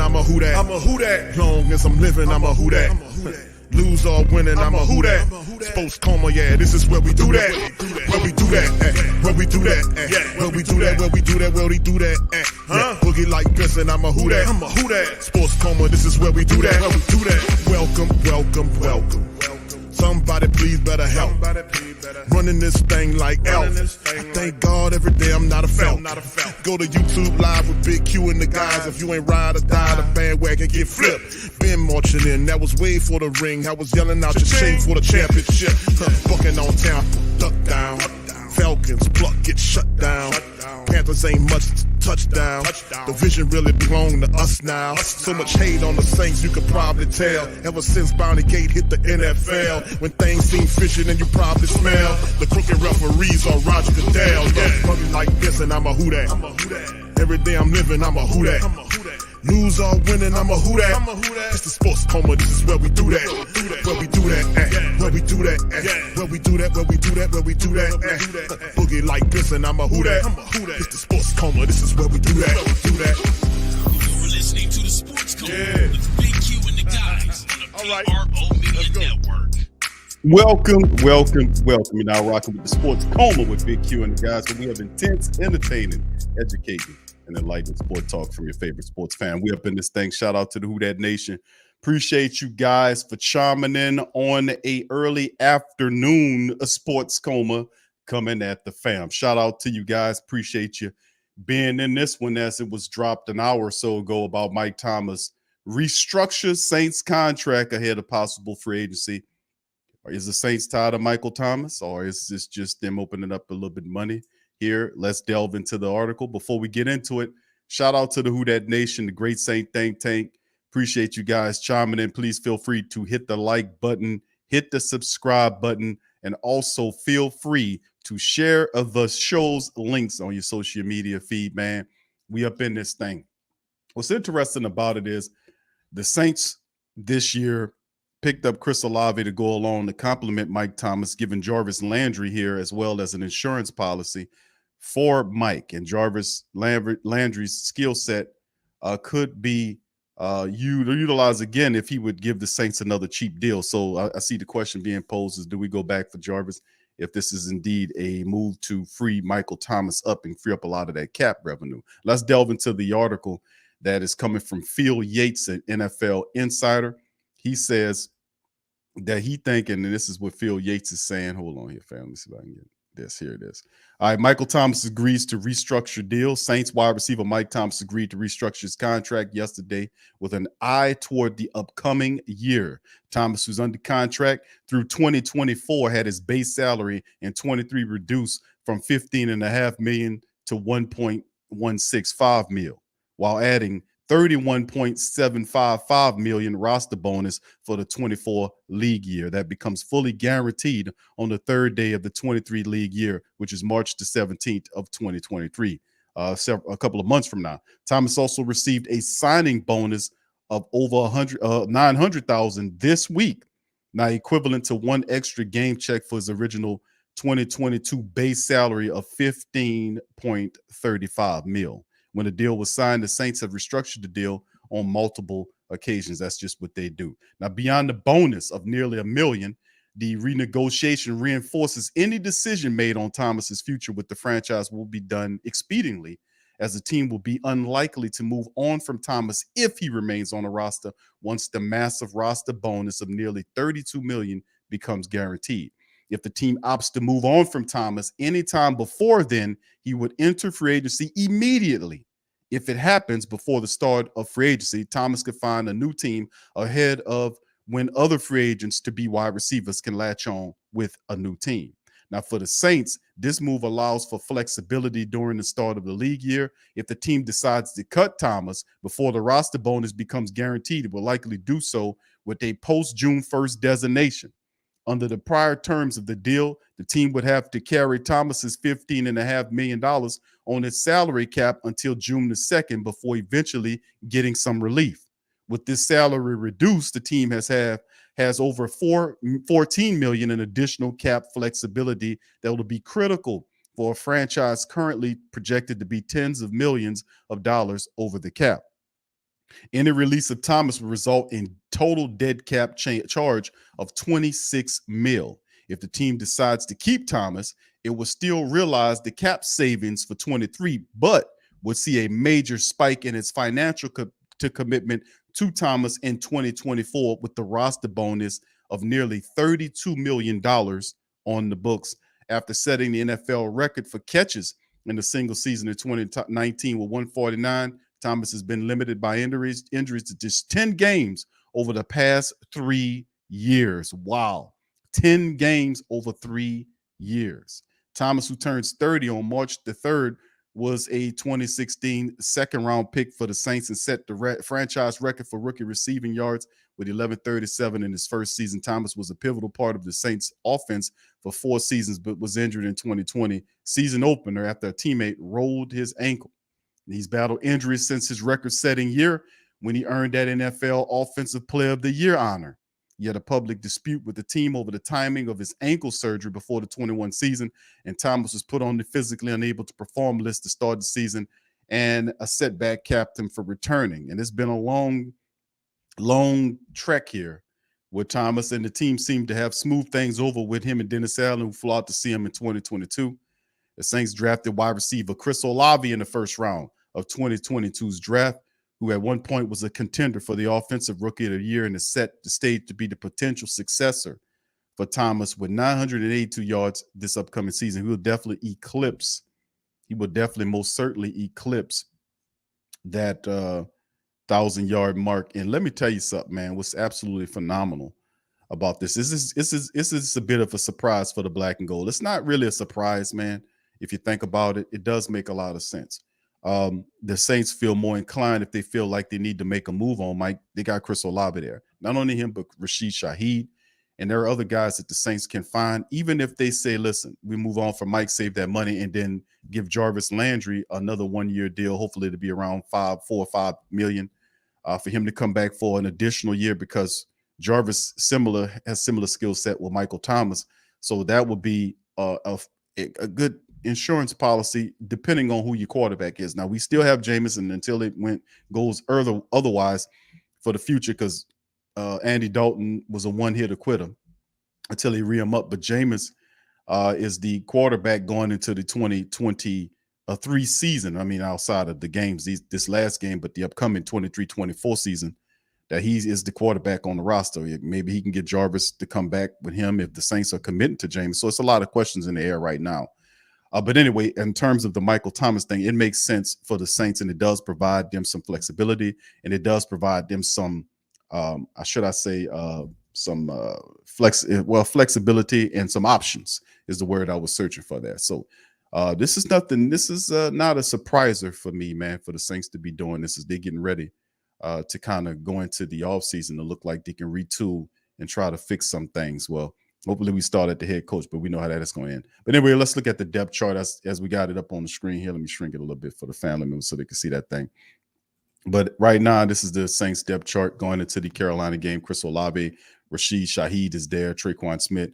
I'm a who that. I'm a who that. Long as I'm living, I'm a who that. Lose or winning, I'm a who that. Sports Coma, yeah, this is where we do that. Where we do that, where we do that, where we do that, where we do that, where we do that. Boogie like Winston, I'm a who that. I'm a who that. Sports Coma, this is where we do that. Where we do that. Welcome, welcome, welcome. Somebody please better help. Running this thing like elf. I thank God every day I'm not a felt. Go to YouTube Live with Big Q and the guys. If you ain't ride or die, the bandwagon get flipped. Been marching in, that was way for the ring. I was yelling out your shame for the championship. Bucking on town, duck down. Falcons, pluck, get shut down. Panthers ain't much touchdown. The vision really belong to us now. So much hate on the Saints, you could probably tell. Ever since Bounty Gate hit the NFL, when things seem fishy and you probably smell the crooked referees or Roger Goodell. Yeah, probably like this and I'm a who that. Every day I'm living, I'm a who that. Lose or winning, I'm a who that. It's the Sports Coma, this is where we do that. Where we do that, where we do that, where we do that, where we do that, where we do that. Boogie like this and I'm a who that. It's the Sports Coma, this is where we do that. You're listening to the Sports Coma with Big Q and the guys on the PRO Media Network. Welcome. You're now rocking with the Sports Coma with Big Q and the guys, where we have intense, entertaining, educating, and enlightening sport talk from your favorite sports fan. We up in this thing. Shout out to the Who Dat Nation. Appreciate you guys for chiming in on a early afternoon Sports Coma coming at the fam. Shout out to you guys. Appreciate you being in this one, as it was dropped an hour or so ago about Mike Thomas restructures Saints contract ahead of possible free agency. Or is the Saints tired of Michael Thomas, or is this just them opening up a little bit of money? Here, let's delve into the article. Before we get into it, shout out to the Who Dat Nation, the Great Saint Think Tank. Appreciate you guys chiming in. Please feel free to hit the like button, hit the subscribe button, and also feel free to share the show's links on your social media feed, man. We up in this thing. What's interesting about it is the Saints this year picked up Chris Olave to go along to complement Mike Thomas, giving Jarvis Landry here as well as an insurance policy for Mike. And Jarvis Landry's skill set could be utilized again if he would give the Saints another cheap deal. So I see the question being posed is, do we go back for Jarvis if this is indeed a move to free Michael Thomas up and free up a lot of that cap revenue? Let's delve into the article that is coming from Phil Yates at NFL Insider. He says that he thinking, and this is what Phil Yates is saying. Hold on here, fam. Let me see if I can get this. Here it is. All right, Michael Thomas agrees to restructure deal. Saints wide receiver Mike Thomas agreed to restructure his contract yesterday with an eye toward the upcoming year. Thomas, who's under contract through 2024, had his base salary in 23 reduced from $15.5 million to $1.165 million, while adding $31.755 million roster bonus for the 24 league year. That becomes fully guaranteed on the third day of the 23 league year, which is March the 17th of 2023. a couple of months from now. Thomas also received a signing bonus of over 900,000 this week, now equivalent to one extra game check for his original 2022 base salary of $15.35 million. When the deal was signed, the Saints have restructured the deal on multiple occasions. That's just what they do. Now, beyond the bonus of nearly $1 million, the renegotiation reinforces any decision made on Thomas's future with the franchise will be done expediently, as the team will be unlikely to move on from Thomas if he remains on the roster once the massive roster bonus of nearly $32 million becomes guaranteed. If the team opts to move on from Thomas anytime before then, he would enter free agency immediately. If it happens before the start of free agency, Thomas could find a new team ahead of when other free agents to be wide receivers can latch on with a new team. Now, for the Saints, this move allows for flexibility during the start of the league year. If the team decides to cut Thomas before the roster bonus becomes guaranteed, it will likely do so with a post-June 1st designation. Under the prior terms of the deal, the team would have to carry Thomas's $15.5 million on its salary cap until June the 2nd before eventually getting some relief. With this salary reduced, the team has over $14 million in additional cap flexibility that will be critical for a franchise currently projected to be tens of millions of dollars over the cap. Any release of Thomas will result in total dead cap charge of $26 million. If the team decides to keep Thomas, it will still realize the cap savings for 23, but would see a major spike in its financial commitment to Thomas in 2024 with the roster bonus of nearly $32 million on the books after setting the NFL record for catches in the single season in 2019 with 149. Thomas has been limited by injuries to just 10 games over the past 3 years. Wow. 10 games over 3 years. Thomas, who turns 30 on March the 3rd, was a 2016 second-round pick for the Saints and set the franchise record for rookie receiving yards with 1137 in his first season. Thomas was a pivotal part of the Saints offense for 4 seasons, but was injured in 2020 season opener after a teammate rolled his ankle. He's battled injuries since his record-setting year when he earned that NFL Offensive Player of the Year honor. He had a public dispute with the team over the timing of his ankle surgery before the 21 season, and Thomas was put on the physically unable to perform list to start the season and a setback capped him for returning. And it's been a long trek here with Thomas, and the team seemed to have smoothed things over with him and Dennis Allen, who flew out to see him in 2022. The Saints drafted wide receiver Chris Olave in the first round of 2022's draft, who at one point was a contender for the Offensive Rookie of the Year and has set the stage to be the potential successor for Thomas with 982 yards this upcoming season. He will definitely most certainly eclipse that 1,000-yard mark. And let me tell you something, man, what's absolutely phenomenal about this is a bit of a surprise for the black and gold. It's not really a surprise, man. If you think about it, it does make a lot of sense. The Saints feel more inclined if they feel like they need to make a move on Mike. They got Chris Olave there. Not only him, but Rashid Shaheed. And there are other guys that the Saints can find, even if they say, listen, we move on from Mike, save that money, and then give Jarvis Landry another 1-year deal, hopefully to be around $4 or $5 million for him to come back for an additional year, because Jarvis has similar skill set with Michael Thomas. So that would be a good insurance policy depending on who your quarterback is. Now, we still have Jameson until it goes otherwise for the future, because Andy Dalton was a one-hitter quitter until he re-him up. But Jameis is the quarterback going into the 2023 season. I mean, outside of the games, this last game, but the upcoming 23-24 season, that he is the quarterback on the roster. Maybe he can get Jarvis to come back with him if the Saints are committing to Jameis. So it's a lot of questions in the air right now. But anyway, in terms of the Michael Thomas thing, it makes sense for the Saints, and it does provide them some flexibility, and it does provide them some, flexibility and some options is the word I was searching for there. So this is not a surpriser for me, man, for the Saints to be doing this as they're getting ready to kind of go into the offseason to look like they can retool and try to fix some things. Well, Hopefully we start at the head coach, but we know how that is going to end. But anyway, let's look at the depth chart as we got it up on the screen here. Let me shrink it a little bit for the family members so they can see that thing. But right now, this is the Saints depth chart going into the Carolina game. Chris Olave, Rashid Shaheed is there, Traquan Smith,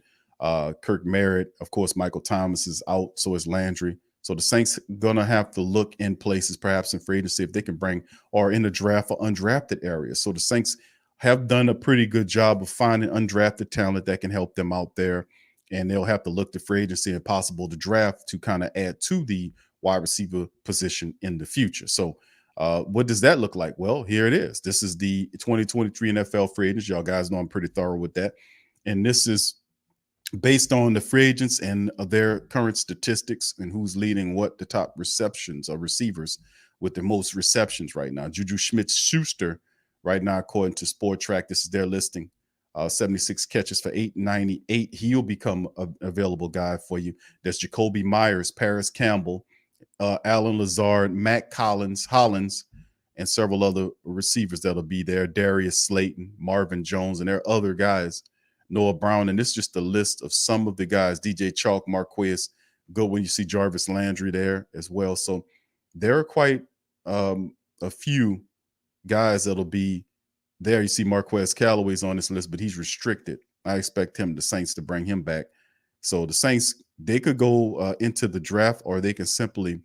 Kirk Merritt. Of course, Michael Thomas is out, so is Landry. So the Saints going to have to look in places, perhaps in free agency, if they can bring, or in the draft, or undrafted areas. So the Saints have done a pretty good job of finding undrafted talent that can help them out there. And they'll have to look to free agency and possible to draft to kind of add to the wide receiver position in the future. So what does that look like? Well, here it is. This is the 2023 NFL free agents. Y'all guys know I'm pretty thorough with that. And this is based on the free agents and their current statistics and who's leading what the top receptions or receivers with the most receptions right now. Juju Smith-Schuster right now, according to Sport Track, this is their listing. 76 catches for 898. He'll become an available guy for you. There's Jacoby Myers, Paris Campbell, Alan Lazard, Matt Hollins, and several other receivers that'll be there. Darius Slayton, Marvin Jones, and there are other guys. Noah Brown, and this is just a list of some of the guys. DJ Chalk, Marquez, good when you see Jarvis Landry there as well. So there are quite a few guys that'll be there. You see Marquez Callaway's on this list, but he's restricted. I expect the Saints to bring him back. So the Saints, they could go into the draft, or they can simply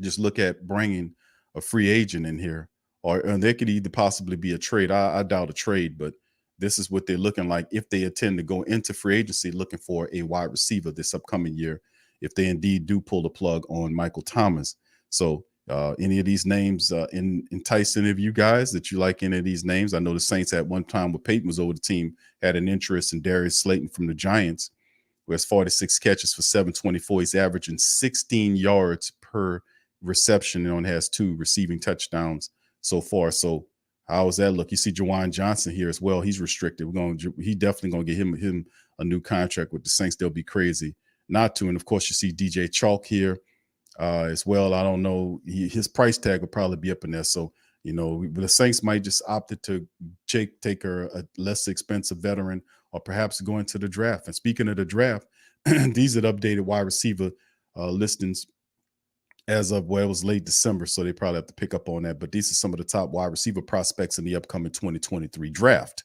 just look at bringing a free agent in here, and there could either possibly be a trade. I doubt a trade, but this is what they're looking like if they intend to go into free agency looking for a wide receiver this upcoming year, if they indeed do pull the plug on Michael Thomas. So any of these names entice any of you guys that you like any of these names? I know the Saints at one time when Peyton was over the team had an interest in Darius Slayton from the Giants, who has 46 catches for 724. He's averaging 16 yards per reception and only has 2 receiving touchdowns so far. So how does that look? You see Jawan Johnson here as well. He's restricted. He definitely going to get him a new contract with the Saints. They'll be crazy not to. And of course, you see DJ Chalk here as well. I don't know. His price tag will probably be up in there. So, the Saints might just opted to take a less expensive veteran, or perhaps go into the draft. And speaking of the draft, these are the updated wide receiver listings as of, it was late December, so they probably have to pick up on that. But these are some of the top wide receiver prospects in the upcoming 2023 draft.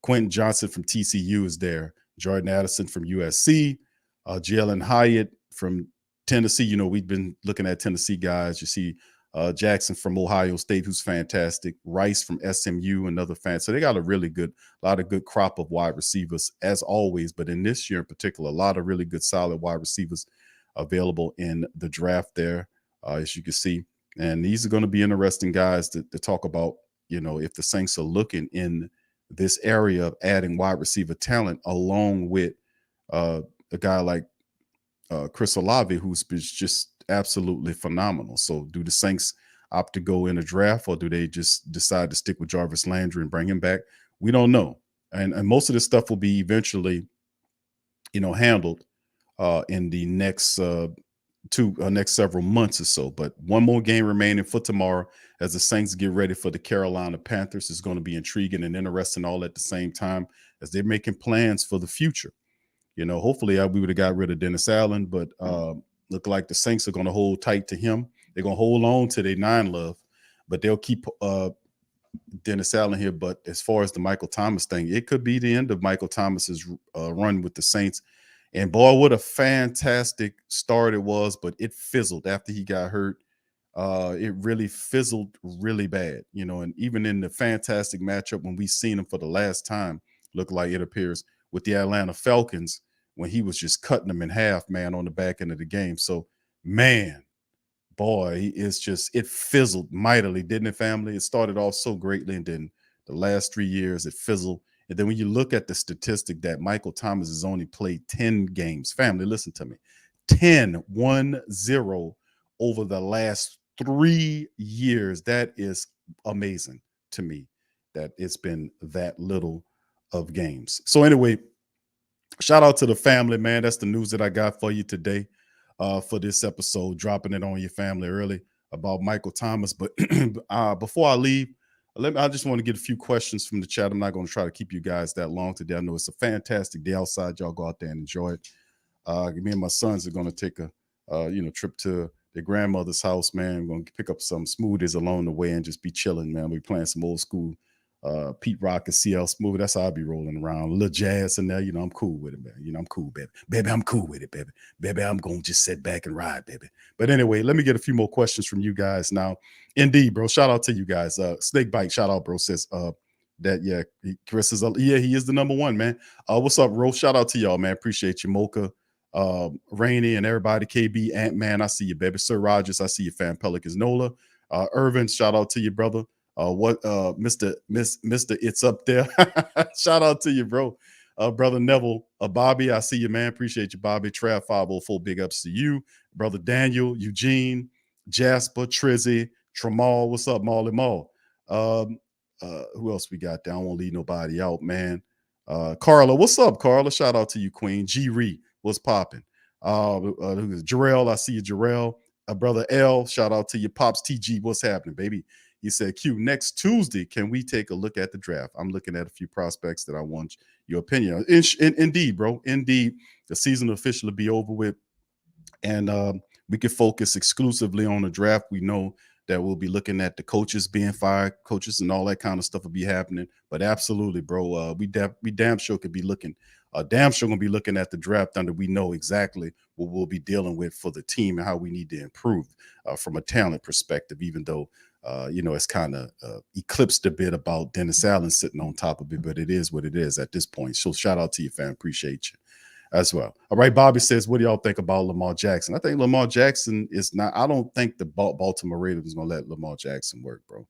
Quentin Johnson from TCU is there. Jordan Addison from USC. Jalen Hyatt from Tennessee. We've been looking at Tennessee guys. You see Jackson from Ohio State, who's fantastic. Rice from SMU, another fan. So they got a lot of good crop of wide receivers, as always. But in this year in particular, a lot of really good, solid wide receivers available in the draft there. As you can see, and these are going to be interesting guys to talk about, if the Saints are looking in this area of adding wide receiver talent, along with a guy like Chris Olave, who's just absolutely phenomenal. So do the Saints opt to go in a draft, or do they just decide to stick with Jarvis Landry and bring him back? We don't know. And most of this stuff will be eventually, handled in the next next several months or so. But one more game remaining for tomorrow as the Saints get ready for the Carolina Panthers. Is going to be intriguing and interesting all at the same time as they're making plans for the future. Hopefully we would have got rid of Dennis Allen, but look like the Saints are going to hold tight to him. They're going to hold on to their 9 love, but they'll keep Dennis Allen here. But as far as the Michael Thomas thing, it could be the end of Michael Thomas's run with the Saints. And boy, what a fantastic start it was, but it fizzled after he got hurt. It really fizzled really bad, and even in the fantastic matchup when we seen him for the last time, looked like it appears with the Atlanta Falcons, when he was just cutting them in half, man, on the back end of the game. So, man, boy, it fizzled mightily, didn't it, family? It started off so greatly, and then the last 3 years it fizzled. And then when you look at the statistic that Michael Thomas has only played 10 games, family, listen to me, 10-1-0 over the last 3 years. That is amazing to me that it's been that little of games. So anyway, shout out to the family, man. That's the news that I got for you today for this episode, dropping it on your family early about Michael Thomas. But before I leave, I just want to get a few questions from the chat. I'm not going to try to keep you guys that long today. I know it's a fantastic day outside. Y'all go out there and enjoy it. Me and my sons are going to take a trip to their grandmother's house, man. We're going to pick up some smoothies along the way and just be chilling, man. We're playing some old school Pete Rock and CL Smooth. That's how I'll be rolling around. A little jazz in there, I'm cool with it, man. I'm cool, baby. Baby, I'm cool with it, baby. Baby, I'm going to just sit back and ride, baby. But anyway, let me get a few more questions from you guys now. Indeed, bro. Shout out to you guys. Snake Bite, shout out, bro. Says Chris is he is the number one, man. What's up, Ro? Shout out to y'all, man. Appreciate you, Mocha, Rainey, and everybody. KB, Ant Man, I see you, baby. Sir Rogers, I see you, fan Pelicans, NOLA. Irvin, shout out to you, brother. Mr. It's up there. Shout out to you, bro. Brother Neville, Bobby, I see you, man. Appreciate you, Bobby. Trav 504, big ups to you. Brother Daniel, Eugene, Jasper, Trizzy, Tramal. What's up, Molly Mall? Who else we got there? I won't leave nobody out, man. Carla, what's up, Carla? Shout out to you, Queen. G Ree, what's popping? Jarrell, I see you, Jarrell. Brother L, shout out to you. Pops TG, what's happening, baby? He said, Q, next Tuesday, can we take a look at the draft? I'm looking at a few prospects that I want your opinion on. Indeed, bro. Indeed, the season will officially be over with. And we can focus exclusively on the draft. We know that we'll be looking at the coaches being fired, coaches and all that kind of stuff will be happening. But absolutely, bro, we damn sure could be looking, damn sure going to be looking at the draft under we know exactly what we'll be dealing with for the team and how we need to improve from a talent perspective, even though it's kind of eclipsed a bit about Dennis Allen sitting on top of it, but it is what it is at this point. So shout out to you, fam. Appreciate you as well. All right. Bobby says, what do y'all think about Lamar Jackson? I think Lamar Jackson is not, I don't think the Baltimore Ravens is going to let Lamar Jackson work, bro.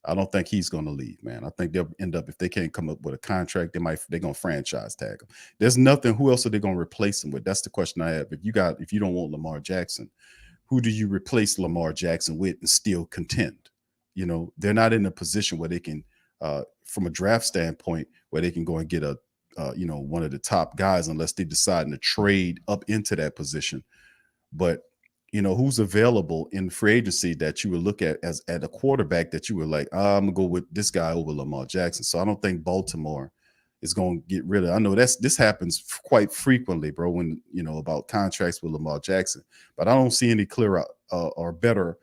I don't think he's going to leave, man. I think they'll end up, if they can't come up with a contract, they're going to franchise tag him. There's nothing, who else are they going to replace him with? That's the question I have. If you don't want Lamar Jackson, who do you replace Lamar Jackson with and still contend? They're not in a position where they can, from a draft standpoint, where they can go and get one of the top guys unless they decide to trade up into that position. But, who's available in free agency that you would look at as at a quarterback that you were like, I'm going to go with this guy over Lamar Jackson. So I don't think Baltimore is going to get rid of. I know this happens quite frequently, bro, when, about contracts with Lamar Jackson. But I don't see any clearer or better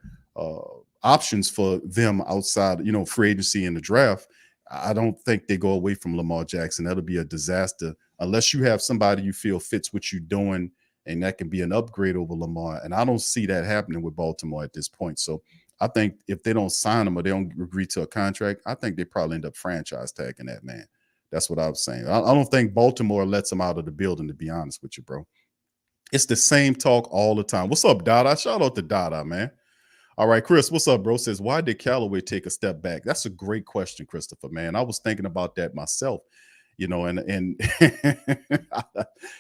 options for them outside, free agency and the draft. I don't think they go away from Lamar Jackson. That'll be a disaster unless you have somebody you feel fits what you're doing, and that can be an upgrade over Lamar. And I don't see that happening with Baltimore at this point. So I think if they don't sign him or they don't agree to a contract, I think they probably end up franchise tagging that man. That's what I was saying. I don't think Baltimore lets him out of the building, to be honest with you, bro. It's the same talk all the time. What's up, Dada? Shout out to Dada, man. All right, Chris, what's up, bro? Says, why did Callaway take a step back? That's a great question, Christopher, man. I was thinking about that myself, and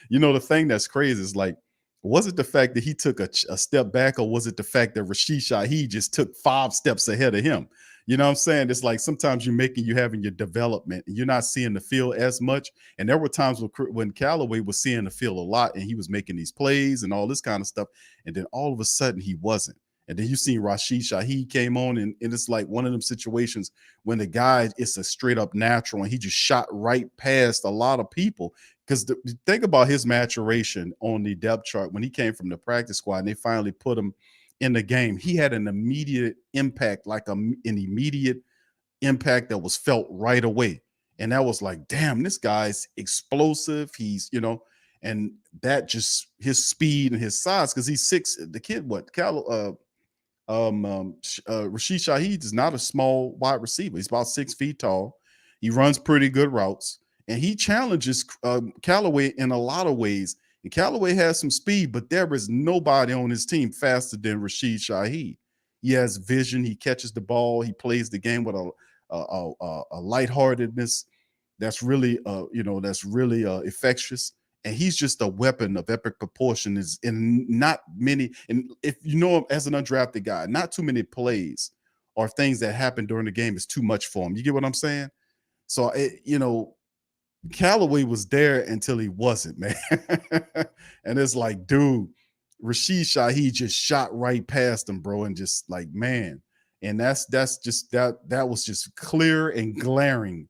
the thing that's crazy is like, was it the fact that he took a step back, or was it the fact that Shaheed just took 5 steps ahead of him? You know what I'm saying? It's like sometimes you're having your development and you're not seeing the field as much. And there were times when Callaway was seeing the field a lot and he was making these plays and all this kind of stuff. And then all of a sudden he wasn't. And then you seen Shaheed came on, and it's like one of them situations when the guy is a straight up natural and he just shot right past a lot of people. Because think about his maturation on the depth chart when he came from the practice squad and they finally put him in the game. He had an immediate impact, like an immediate impact that was felt right away. And that was like, damn, this guy's explosive. He's, and that just his speed and his size, because he's 6. The kid, Rashid Shaheed is not a small wide receiver. He's about 6 feet tall. He runs pretty good routes, and he challenges Callaway in a lot of ways. And Callaway has some speed, but there is nobody on his team faster than Rashid Shaheed. He has vision. He catches the ball. He plays the game with a lightheartedness that's really, infectious. And he's just a weapon of epic proportions. And not many, and if you know him as an undrafted guy, not too many plays or things that happen during the game is too much for him. You get what I'm saying? So, Callaway was there until he wasn't, man. And it's like, dude, Rashid Shaheed just shot right past him, bro. And just like, man. And that's just that was just clear and glaring.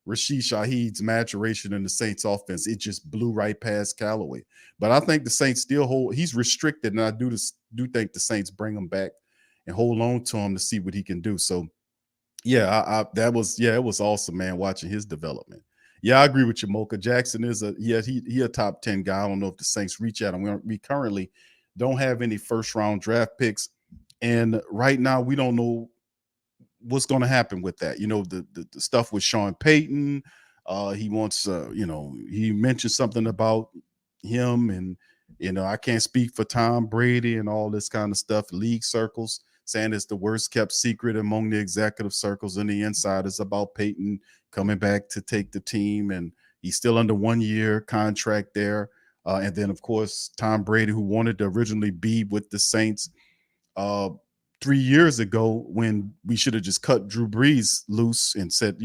Shaheed's maturation in the Saints offense, it just blew right past Callaway. But I think the Saints still he's restricted, and I do think the Saints bring him back and hold on to him to see what he can do. So yeah, it was awesome, man, watching his development. Yeah, I agree with you, Mocha. Jackson is he a top 10 guy. I don't know if the Saints reach out him. We currently don't have any first round draft picks, and right now we don't know what's going to happen with that. You know, the stuff with Sean Payton. He wants, he mentioned something about him, and I can't speak for Tom Brady and all this kind of stuff. League circles saying it's the worst kept secret among the executive circles and the insiders about Peyton coming back to take the team, and he's still under 1 year contract there. And then, of course, Tom Brady, who wanted to originally be with the Saints 3 years ago, when we should have just cut Drew Brees loose and said,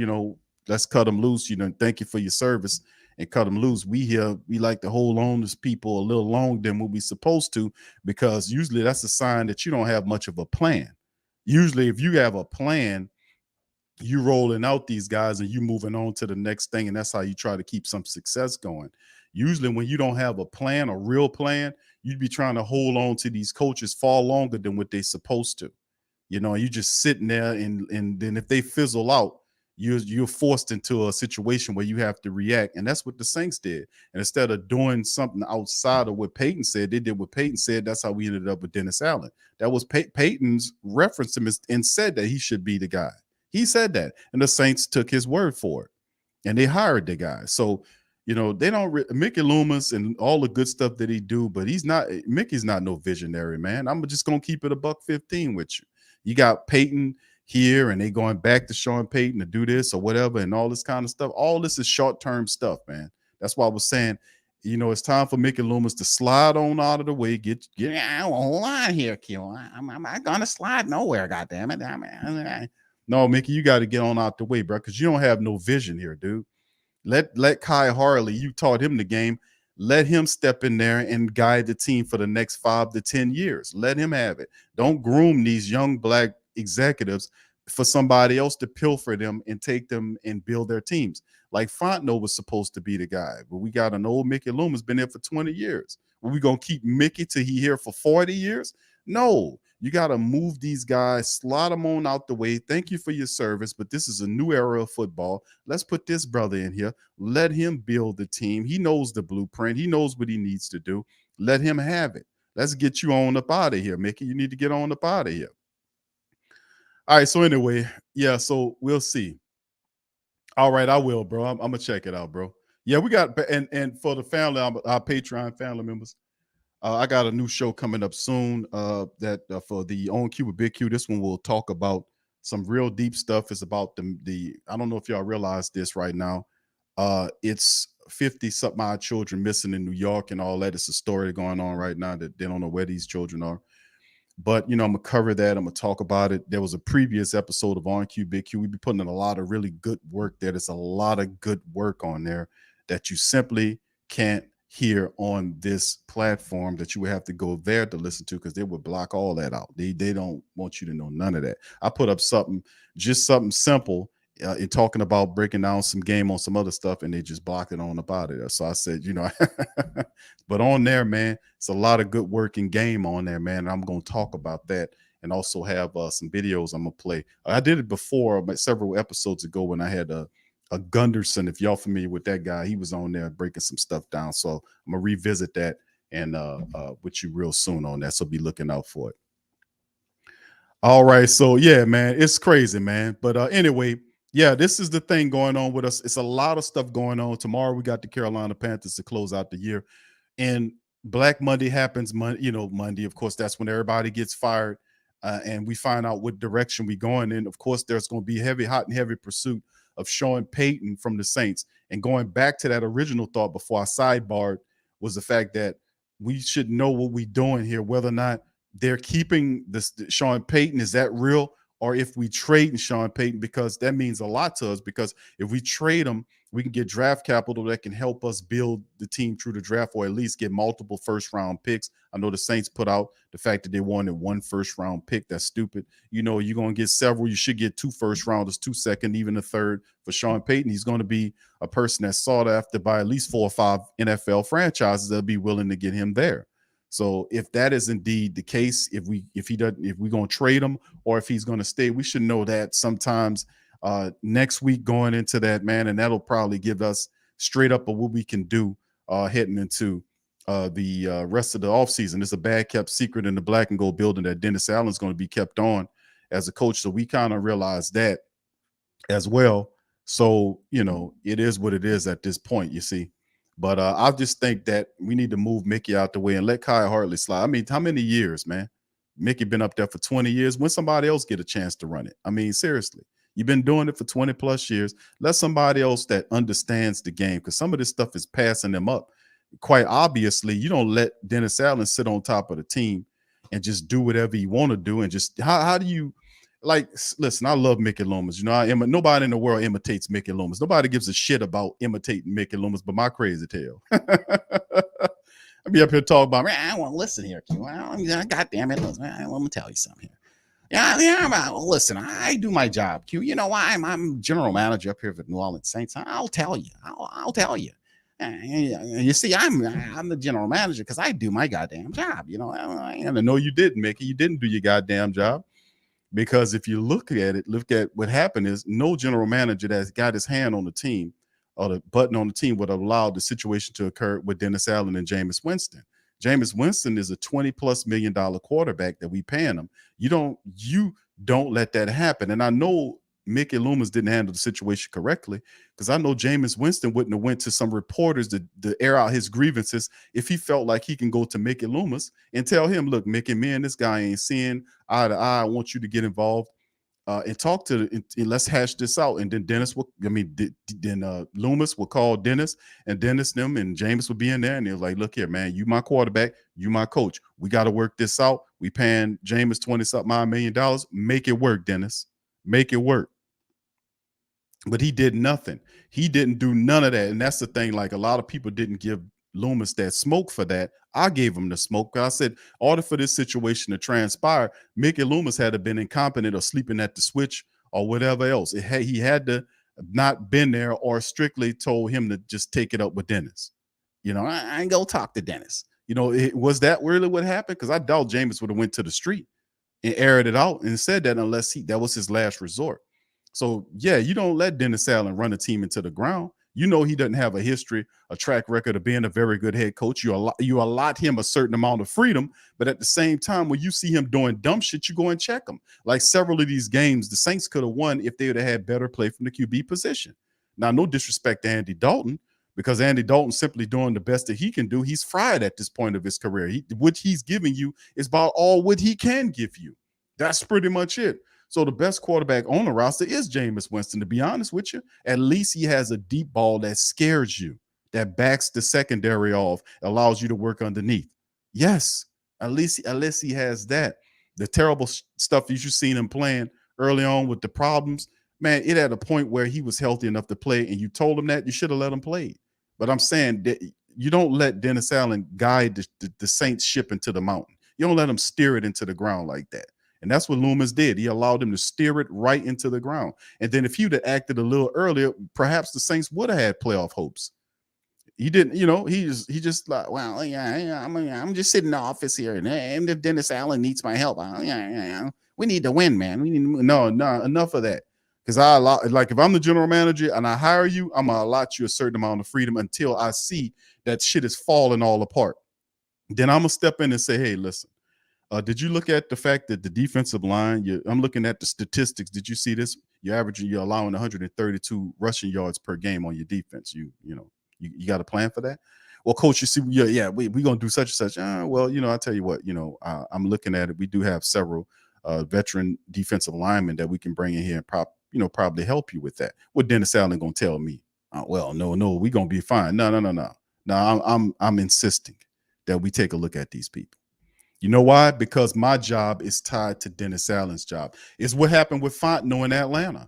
let's cut him loose. Thank you for your service, and cut him loose. We like to hold on to people a little longer than what we're supposed to, because usually that's a sign that you don't have much of a plan. Usually, if you have a plan, you rolling out these guys and you moving on to the next thing, and that's how you try to keep some success going. Usually when you don't have a plan, a real plan, you'd be trying to hold on to these coaches far longer than what they're supposed to. You're just sitting there, and then if they fizzle out, you're forced into a situation where you have to react. And that's what the Saints did. And instead of doing something outside of what Peyton said, they did what Peyton said. That's how we ended up with Dennis Allen. That was Peyton's reference him and said that he should be the guy. He said that, and the Saints took his word for it, and they hired the guy. So, they don't Mickey Loomis and all the good stuff that he do, but Mickey's not no visionary, man. I'm just gonna keep it $1.15 with you. You got Peyton here, and they going back to Sean Payton to do this or whatever, and all this kind of stuff. All this is short-term stuff, man. That's why I was saying, it's time for Mickey Loomis to slide on out of the way. Get hold on here, Q. I'm not gonna slide nowhere, goddammit. No, Mickey, you got to get on out the way, bro, because you don't have no vision here, dude. Let Kai Harley, you taught him the game. Let him step in there and guide the team for the next 5 to 10 years. Let him have it. Don't groom these young black executives for somebody else to pilfer them and take them and build their teams. Like Fontenot was supposed to be the guy, but we got an old Mickey Loomis, been there for 20 years. Are we going to keep Mickey till he here for 40 years? No, you got to move these guys, slot them on out the way. Thank you for your service, but this is a new era of football. Let's put this brother in here. Let him build the team. He knows the blueprint. He knows what he needs to do. Let him have it. Let's get you on up out of here, Mickey. You need to get on up out of here. All right, so anyway, yeah, so we'll see. All right, I will, bro. I'm going to check it out, bro. Yeah, we got, and for the family, our Patreon family members, I got a new show coming up soon that for the On Q with Big Q. This one will talk about some real deep stuff. It's about the I don't know if y'all realize this right now. It's 50-something odd children missing in New York and all that. It's a story going on right now that they don't know where these children are. But, I'm going to cover that. I'm going to talk about it. There was a previous episode of On Q Big Q. We've been putting in a lot of really good work there. There's a lot of good work on there that you simply can't hear on this platform, that you would have to go there to listen to, because they would block all that out. They don't want you to know none of that. I put up something simple in talking about breaking down some game on some other stuff, and they just blocked it on about it. So I said, but on there, man, it's a lot of good work in game on there, man. And I'm going to talk about that, and also have some videos I'm going to play. I did it before, but several episodes ago, when I had a Gunderson, if y'all familiar with that guy, he was on there breaking some stuff down. So I'm going to revisit that and with you real soon on that. So be looking out for it. All right. So yeah, man, it's crazy, man. But anyway, yeah, this is the thing going on with us. It's a lot of stuff going on. Tomorrow we got the Carolina Panthers to close out the year, and Black Monday happens. Monday, of course, that's when everybody gets fired, and we find out what direction we going in. Of course, there's going to be hot and heavy pursuit of Sean Payton from the Saints. And going back to that original thought before I sidebarred, was the fact that we should know what we're doing here, whether or not they're keeping this Sean Payton. Is that real? Or if we trade Sean Payton, because that means a lot to us, because if we trade him, we can get draft capital that can help us build the team through the draft, or at least get multiple first-round picks. I know the Saints put out the fact that they wanted 1 first-round pick. That's stupid. You're going to get several. You should get 2 first-rounders, 2 second, even a third for Sean Payton. He's going to be a person that's sought after by at least 4 or 5 NFL franchises that'll be willing to get him there. So if that is indeed the case, if we're going to trade him or if he's going to stay, we should know that sometimes next week going into that, man, and that'll probably give us straight up of what we can do heading into the rest of the offseason. It's a bad kept secret in the black and gold building that Dennis Allen's going to be kept on as a coach. So we kind of realize that as well. So, it is what it is at this point, you see. But I just think that we need to move Mickey out the way and let Kai Hartley slide. I mean, how many years, man? Mickey been up there for 20 years. When somebody else get a chance to run it? I mean, seriously. You've been doing it for 20 plus years. Let somebody else that understands the game, because some of this stuff is passing them up. Quite obviously, you don't let Dennis Allen sit on top of the team and just do whatever you want to do. And just how do you listen, I love Mickey Loomis. Nobody in the world imitates Mickey Loomis. Nobody gives a shit about imitating Mickey Loomis, but my crazy tail. I be up here talking about, man, I want to listen here, Q. God damn it. Listen, let me tell you something here. Yeah. Listen, I do my job, Q. You know why? I'm general manager up here for New Orleans Saints. I'll tell you. I'll tell you. You see, I'm the general manager because I do my goddamn job. I know you didn't, Mickey. You didn't do your goddamn job. Because if you look at what happened is no general manager that's got his hand on the team or the button on the team would have allowed the situation to occur with Dennis Allen and Jameis Winston. Jameis Winston is a $20+ million quarterback that we paying him. You don't let that happen. And I know Mickey Loomis didn't handle the situation correctly, because I know Jameis Winston wouldn't have went to some reporters to air out his grievances if he felt like he can go to Mickey Loomis and tell him, look, Mickey, man, this guy ain't seeing eye to eye. I want you to get involved and talk to and let's hash this out. And then Loomis will call Dennis, and Dennis them and Jameis would be in there, and they're like, look here, man, you my quarterback, you my coach. We got to work this out. We paying Jameis $20-something million. Make it work, Dennis. Make it work. But he did nothing. He didn't do none of that. And that's the thing. Like, a lot of people didn't give Loomis that smoke for that. I gave him the smoke. I said, in order for this situation to transpire, Mickey Loomis had to have been incompetent or sleeping at the switch or whatever else. He had to not been there or strictly told him to just take it up with Dennis. I ain't go talk to Dennis. Was that really what happened? Because I doubt Jameis would have went to the street and aired it out and said that unless that was his last resort. So, yeah, you don't let Dennis Allen run a team into the ground. He doesn't have a history, a track record of being a very good head coach. You allot him a certain amount of freedom, but at the same time, when you see him doing dumb shit, you go and check him. Like several of these games, the Saints could have won if they would have had better play from the QB position. Now, no disrespect to Andy Dalton, because Andy Dalton simply doing the best that he can do. He's fried at this point of his career. What he's giving you is about all what he can give you. That's pretty much it. So the best quarterback on the roster is Jameis Winston, to be honest with you. At least he has a deep ball that scares you, that backs the secondary off, allows you to work underneath. Yes, at least he has that. The terrible stuff you should seen him playing early on with the problems, man, it at a point where he was healthy enough to play, and you told him that, you should have let him play. But I'm saying that you don't let Dennis Allen guide the Saints ship into the mountain. You don't let him steer it into the ground like that. And that's what Loomis did. He allowed him to steer it right into the ground. And then if he'd have acted a little earlier, perhaps the Saints would have had playoff hopes. He didn't, he just like, well, yeah, I'm just sitting in the office here, and if Dennis Allen needs my help, we need to win, man. No, enough of that. Because if I'm the general manager and I hire you, I'm gonna allot you a certain amount of freedom until I see that shit is falling all apart. Then I'm gonna step in and say, hey, listen. Did you look at the fact that the defensive line, I'm looking at the statistics. Did you see this? You're allowing 132 rushing yards per game on your defense. You got a plan for that? Well, coach, you see, we're going to do such and such. I tell you what, I'm looking at it. We do have several veteran defensive linemen that we can bring in here and probably help you with that. What Dennis Allen going to tell me? No, we're going to be fine. No. I'm insisting that we take a look at these people. You know why? Because my job is tied to Dennis Allen's job. It's what happened with Fontenot in Atlanta.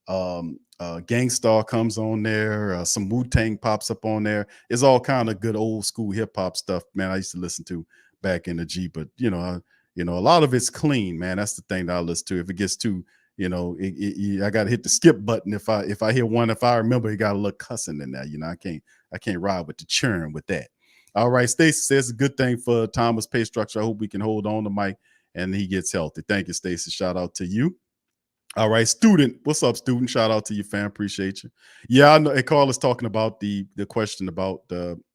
Gangstar comes on there. Some Wu-Tang pops up on there. It's all kind of good old school hip hop stuff, man. I used to listen to back in the G, but a lot of it's clean, man. That's the thing that I listen to. If it gets too, I got to hit the skip button. If I hear one, if I remember, it got a little cussing in there. I can't ride with the churn with that. All right, Stacey says a good thing for Thomas pay structure. I hope we can hold on to Mike and he gets healthy. Thank you, Stacey. Shout out to you. All right, student. What's up, student? Shout out to you, fam. Appreciate you. Yeah, I know. And Carl is talking about the question about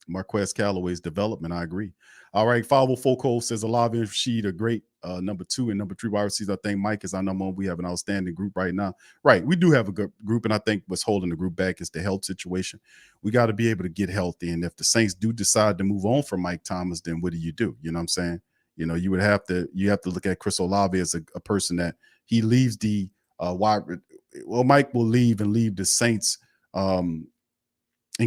Marquez Callaway's development. I agree. All right, 504 Cole says Olave and Shaheed are great. Number 2 and number 3 wide receivers. I think Mike is our number 1. We have an outstanding group right now. Right, we do have a good group, and I think what's holding the group back is the health situation. We got to be able to get healthy, and if the Saints do decide to move on from Mike Thomas, then what do? You know what I'm saying? You would have to look at Chris Olave as a person that he leaves the Mike will leave the Saints in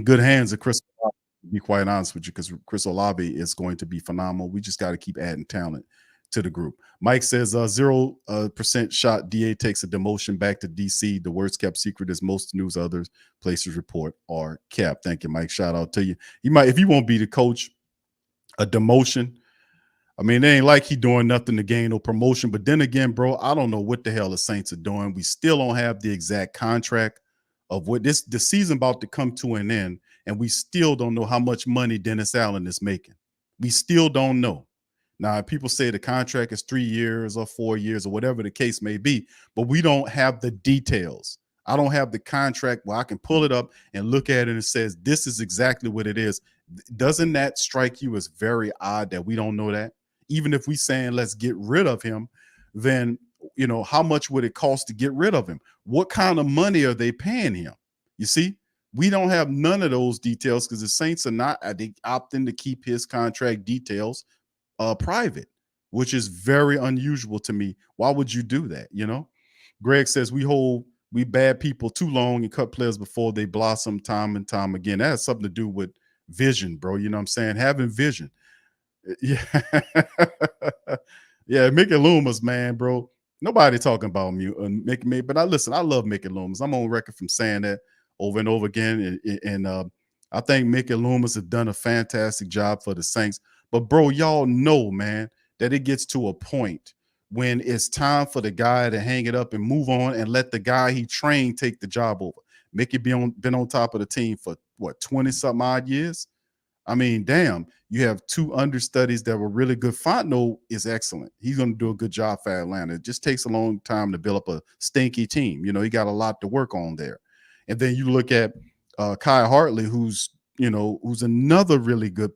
good hands of Chris Olave, to be quite honest with you, because Chris Olave is going to be phenomenal. We just got to keep adding talent to the group. Mike says 0% shot DA takes a demotion back to DC. The worst kept secret is most news others places report are kept. Thank you, Mike. Shout out to you. You might, if you won't be the coach, a demotion. I mean, it ain't like he doing nothing to gain no promotion. But then again, bro, I don't know what the hell the Saints are doing. We still don't have the exact contract of what the season about to come to an end, and we still don't know how much money Dennis Allen is making. We still don't know. Now, people say the contract is 3 years or 4 years or whatever the case may be, but we don't have the details. I don't have the contract where I can pull it up and look at it and it says this is exactly what it is. Doesn't that strike you as very odd that we don't know that? Even if we saying let's get rid of him, then how much would it cost to get rid of him? What kind of money are they paying him? You see, we don't have none of those details because the Saints are not opting to keep his contract details private, which is very unusual to me. Why would you do that? Greg says we bad people too long and cut players before they blossom time and time again. That has something to do with vision, bro. You know what I'm saying? Having vision. Yeah. Yeah, Mickey Loomis, man, bro. Nobody talking about Mickey, but I love Mickey Loomis. I'm on record from saying that over and over again. And I think Mickey Loomis has done a fantastic job for the Saints. But, bro, y'all know, man, that it gets to a point when it's time for the guy to hang it up and move on and let the guy he trained take the job over. Mickey been on top of the team for, 20-something odd years? I mean, damn, you have 2 understudies that were really good. Fontenot is excellent. He's going to do a good job for Atlanta. It just takes a long time to build up a stinky team. He got a lot to work on there. And then you look at Kai Hartley, who's another really good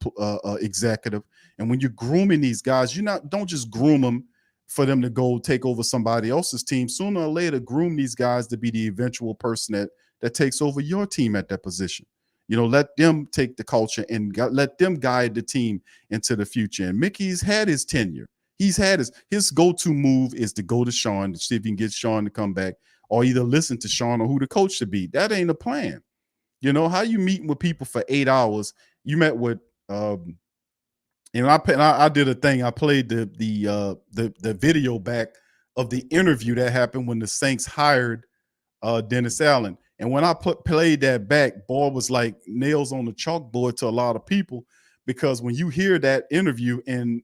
executive. And when you're grooming these guys, don't just groom them for them to go take over somebody else's team. Sooner or later, groom these guys to be the eventual person that takes over your team at that position. Let them take the culture and let them guide the team into the future. And Mickey's had his tenure. He's had his go-to move is to go to Sean to see if he can get Sean to come back or either listen to Sean or who the coach should be. That ain't a plan. How you meeting with people for 8 hours? You met with, I did a thing. I played the video back of the interview that happened when the Saints hired Dennis Allen. And when I played that back, boy, was like nails on the chalkboard to a lot of people, because when you hear that interview and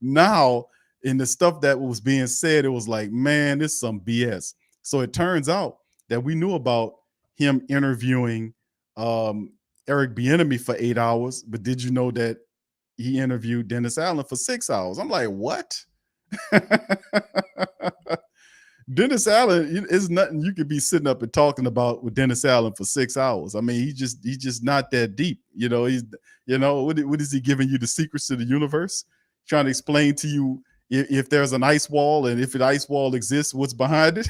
now in the stuff that was being said, it was like, man, this is some BS. So it turns out that we knew about him interviewing Eric Bieniemy for 8 hours, but did you know that he interviewed Dennis Allen for 6 hours? I'm like, what? Dennis Allen is nothing you could be sitting up and talking about with Dennis Allen for 6 hours. I mean, he's just not that deep. What is he giving you, the secrets to the universe? Trying to explain to you if there's an ice wall, and if an ice wall exists, what's behind it?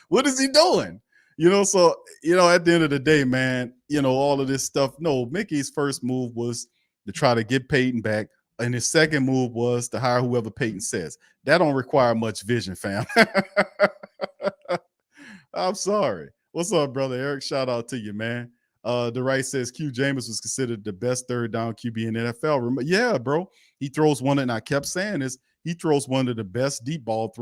What is he doing? So, at the end of the day, man, all of this stuff. No, Mickey's first move was to try to get Peyton back. And his second move was to hire whoever Peyton says. That don't require much vision, fam. I'm sorry. What's up, brother Eric? Shout out to you, man. The right says Q James was considered the best third down QB in the NFL. Yeah, bro. He throws one, and I kept saying this. he throws one of the best deep ball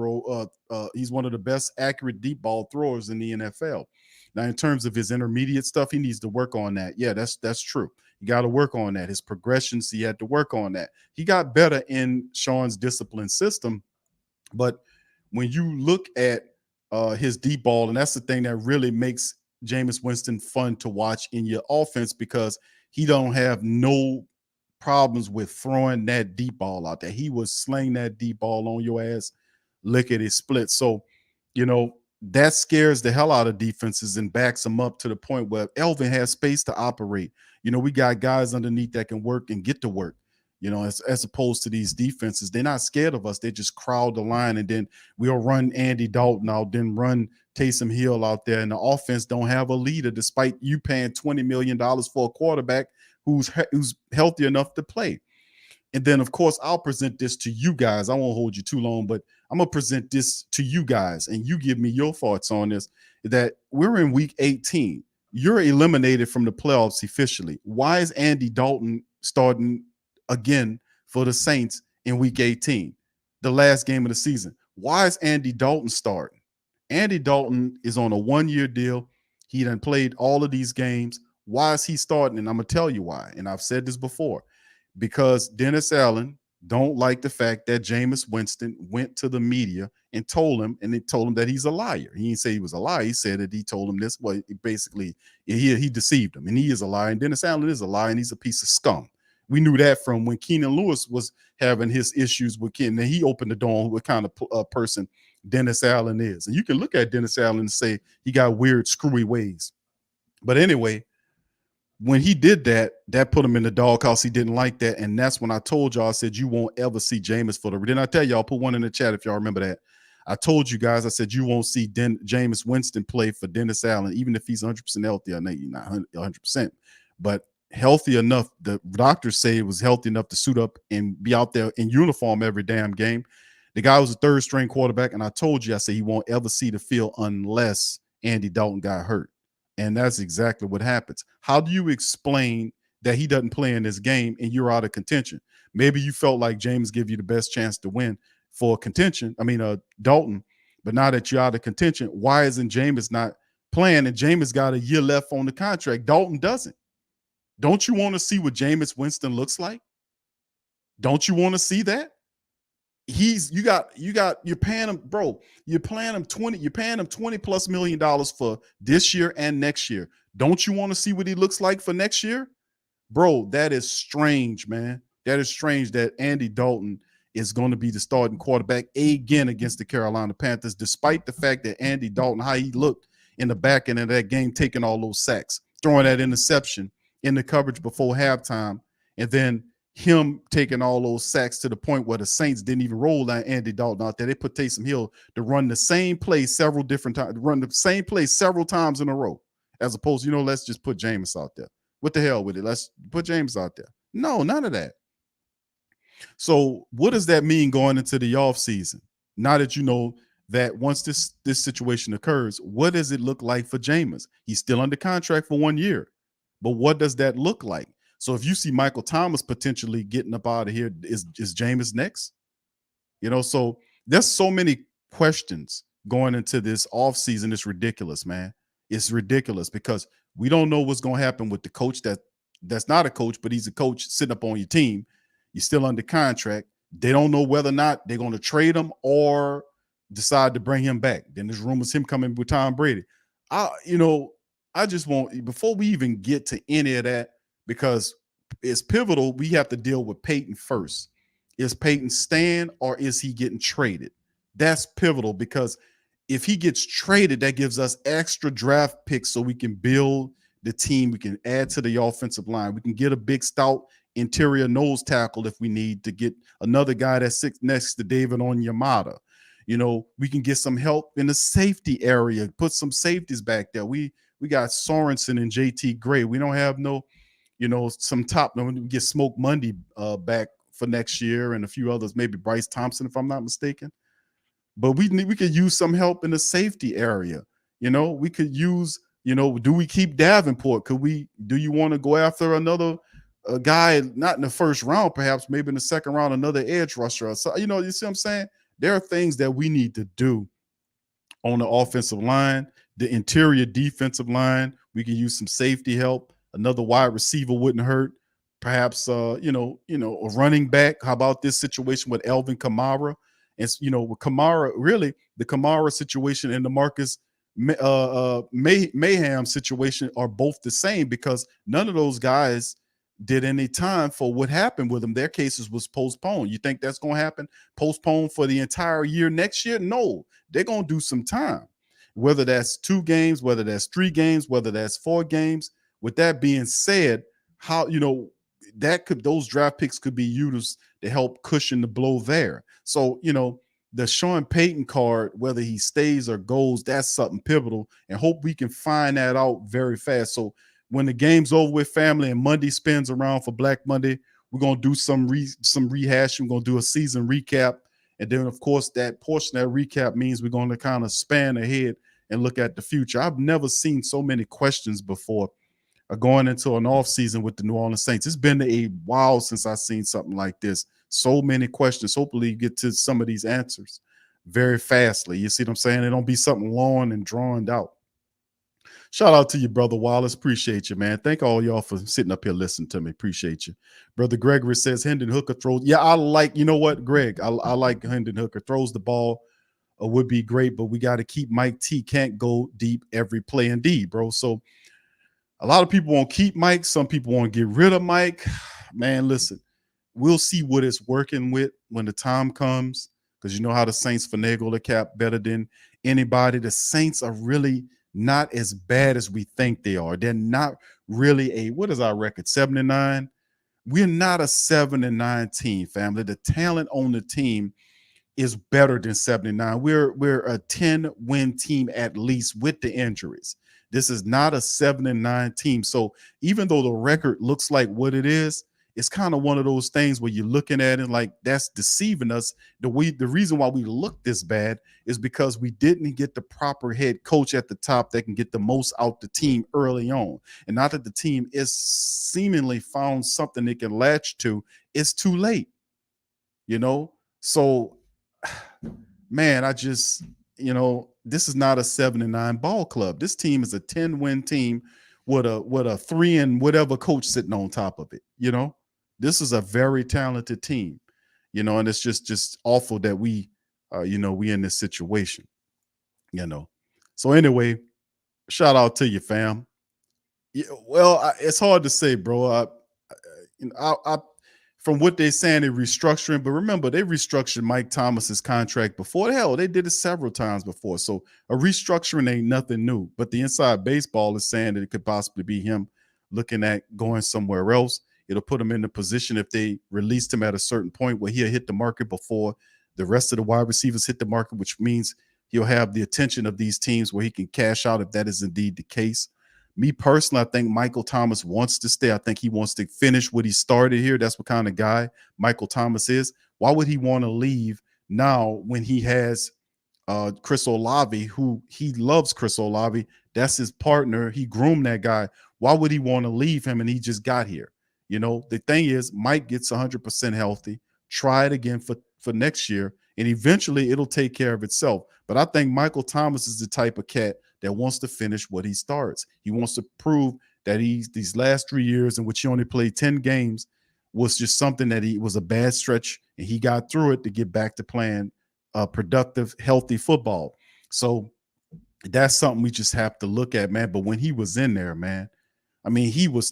he's one of the best accurate deep ball throwers in the NFL. Now, in terms of his intermediate stuff, he needs to work on that. Yeah, that's true. You got to work on that. His progressions, he had to work on that. He got better in Sean's discipline system, but when you look at his deep ball, and that's the thing that really makes Jameis Winston fun to watch in your offense, because he don't have no problems with throwing that deep ball out there. He was slaying that deep ball on your ass, lickety split. So, that scares the hell out of defenses and backs them up to the point where Elvin has space to operate. We got guys underneath that can work and get to work. As opposed to these defenses, they're not scared of us. They just crowd the line, and then we'll run Andy Dalton out, then run Taysom Hill out there, and the offense don't have a leader, despite you paying $20 million for a quarterback who's healthy enough to play. And then, of course, I'll present this to you guys. I won't hold you too long, but I'm going to present this to you guys, and you give me your thoughts on this, that we're in week 18. You're eliminated from the playoffs officially. Why is Andy Dalton starting again for the Saints in week 18, the last game of the season? Why is Andy Dalton starting? Andy Dalton is on a 1-year deal. He done played all of these games. Why is he starting? And I'm going to tell you why. And I've said this before. Because Dennis Allen don't like the fact that Jameis Winston went to the media and told him that he's a liar. He didn't say he was a liar. He said that he told him this. Well, basically, he deceived him, and he is a liar. And Dennis Allen is a liar, and he's a piece of scum. We knew that from when Keenan Lewis was having his issues with Ken. And he opened the door on what kind of person Dennis Allen is. And you can look at Dennis Allen and say he got weird, screwy ways. But anyway, when he did that, that put him in the doghouse. He didn't like that. And that's when I told y'all, I said, you won't ever see Jameis for the – didn't I tell y'all? Put one in the chat if y'all remember that. I told you guys, I said, you won't see Jameis Winston play for Dennis Allen, even if he's 100% healthy. I know he's not 100%, but healthy enough. The doctors say it was healthy enough to suit up and be out there in uniform every damn game. The guy was a third-string quarterback, and I told you, I said, he won't ever see the field unless Andy Dalton got hurt. And that's exactly what happens. How do you explain that he doesn't play in this game and you're out of contention? Maybe you felt like James gave you the best chance to win for contention. Dalton. But now that you're out of contention, why isn't Jameis not playing? And Jameis got a year left on the contract. Dalton doesn't. Don't you want to see what Jameis Winston looks like? Don't you want to see that? You're paying him, bro. You're paying him $20+ million for this year and next year. Don't you want to see what he looks like for next year? Bro, that is strange, man. That is strange that Andy Dalton is going to be the starting quarterback again against the Carolina Panthers, despite the fact that Andy Dalton, how he looked in the back end of that game, taking all those sacks, throwing that interception in the coverage before halftime, and then him taking all those sacks to the point where the Saints didn't even roll down Andy Dalton out there. They put Taysom Hill to run the same play several times in a row, as opposed to, let's just put Jameis out there. What the hell with it? Let's put James out there. No, none of that. So what does that mean going into the offseason? Now that you know that once this situation occurs, what does it look like for Jameis? He's still under contract for 1 year. But what does that look like? So if you see Michael Thomas potentially getting up out of here, is Jameis next? So there's so many questions going into this offseason. It's ridiculous, man. It's ridiculous because we don't know what's going to happen with the coach that's not a coach, but he's a coach sitting up on your team. You're still under contract. They don't know whether or not they're going to trade him or decide to bring him back. Then there's rumors him coming with Tom Brady. I just want, before we even get to any of that, because it's pivotal, we have to deal with Peyton first. Is Peyton staying or is he getting traded? That's pivotal because if he gets traded, that gives us extra draft picks so we can build the team. We can add to the offensive line. We can get a big, stout interior nose tackle if we need to get another guy that sits next to David Onyemata. We can get some help in the safety area, put some safeties back there. We got Sorensen and JT Gray. We don't have some top. We get Smoke Monday back for next year and a few others, maybe Bryce Thompson, if I'm not mistaken. But we could use some help in the safety area. We could use, do we keep Davenport? Do you want to go after another a guy not in the first round, perhaps maybe in the second round, another edge rusher. So, you see what I'm saying? There are things that we need to do on the offensive line, the interior defensive line. We can use some safety help. Another wide receiver wouldn't hurt. Perhaps a running back. How about this situation with Elvin Kamara? And with Kamara, really the Kamara situation and the Marcus Mayhem situation are both the same, because none of those guys did any time for what happened with them. Their cases was postponed. You think that's going to happen? Postponed for the entire year next year? No, they're going to do some time, whether that's 2 games, whether that's 3 games, whether that's 4 games. With that being said, how, those draft picks could be used to help cushion the blow there. So, the Sean Payton card, whether he stays or goes, that's something pivotal, and hope we can find that out very fast. So when the game's over with, family, and Monday spins around for Black Monday, we're going to do some rehashing. We're going to do a season recap. And then, of course, that portion of that recap means we're going to kind of span ahead and look at the future. I've never seen so many questions before going into an offseason with the New Orleans Saints. It's been a while since I've seen something like this. So many questions. Hopefully you get to some of these answers very fastly. You see what I'm saying? It don't be something long and drawn out. Shout out to you, Brother Wallace. Appreciate you, man. Thank all y'all for sitting up here listening to me. Appreciate you. Brother Gregory says Hendon Hooker throws. Yeah, I like, you know what, Greg? I like Hendon Hooker. Throws the ball would be great, but we got to keep Mike T. Can't go deep every play indeed, bro. So a lot of people won't keep Mike. Some people want to get rid of Mike. Man, listen, we'll see what it's working with when the time comes, because you know how the Saints finagle the cap better than anybody. The Saints are really not as bad as we think they are. They're not really what is our record? 7-9. We're not a 7-9 team, family. The talent on the team is better than 79. We're a 10-win team at least with the injuries. This is not a 7-9 team. So even though the record looks like what it is, it's kind of one of those things where you're looking at it like that's deceiving us. The reason why we look this bad is because we didn't get the proper head coach at the top that can get the most out the team early on. And not that the team is seemingly found something they can latch to, it's too late, So, man, I just, this is not a 7-9 ball club. This team is a 10-win team with a 3 and whatever coach sitting on top of it. This is a very talented team, and it's just awful that we in this situation, So anyway, shout out to you, fam. Yeah, well, it's hard to say, bro. I from what they're saying, they're restructuring, but remember, they restructured Mike Thomas's contract before. Hell, they did it several times before. So a restructuring ain't nothing new. But the inside baseball is saying that it could possibly be him looking at going somewhere else. It'll put him in the position if they released him at a certain point where he'll hit the market before the rest of the wide receivers hit the market, which means he'll have the attention of these teams where he can cash out if that is indeed the case. Me personally, I think Michael Thomas wants to stay. I think he wants to finish what he started here. That's what kind of guy Michael Thomas is. Why would he want to leave now when he has Chris Olave, who he loves Chris Olave? That's his partner. He groomed that guy. Why would he want to leave him and he just got here? The thing is, Mike gets 100% healthy. Try it again for next year, and eventually it'll take care of itself. But I think Michael Thomas is the type of cat that wants to finish what he starts. He wants to prove that these last 3 years in which he only played 10 games was just something that he was a bad stretch, and he got through it to get back to playing productive, healthy football. So that's something we just have to look at, man. But when he was in there, man, I mean, he was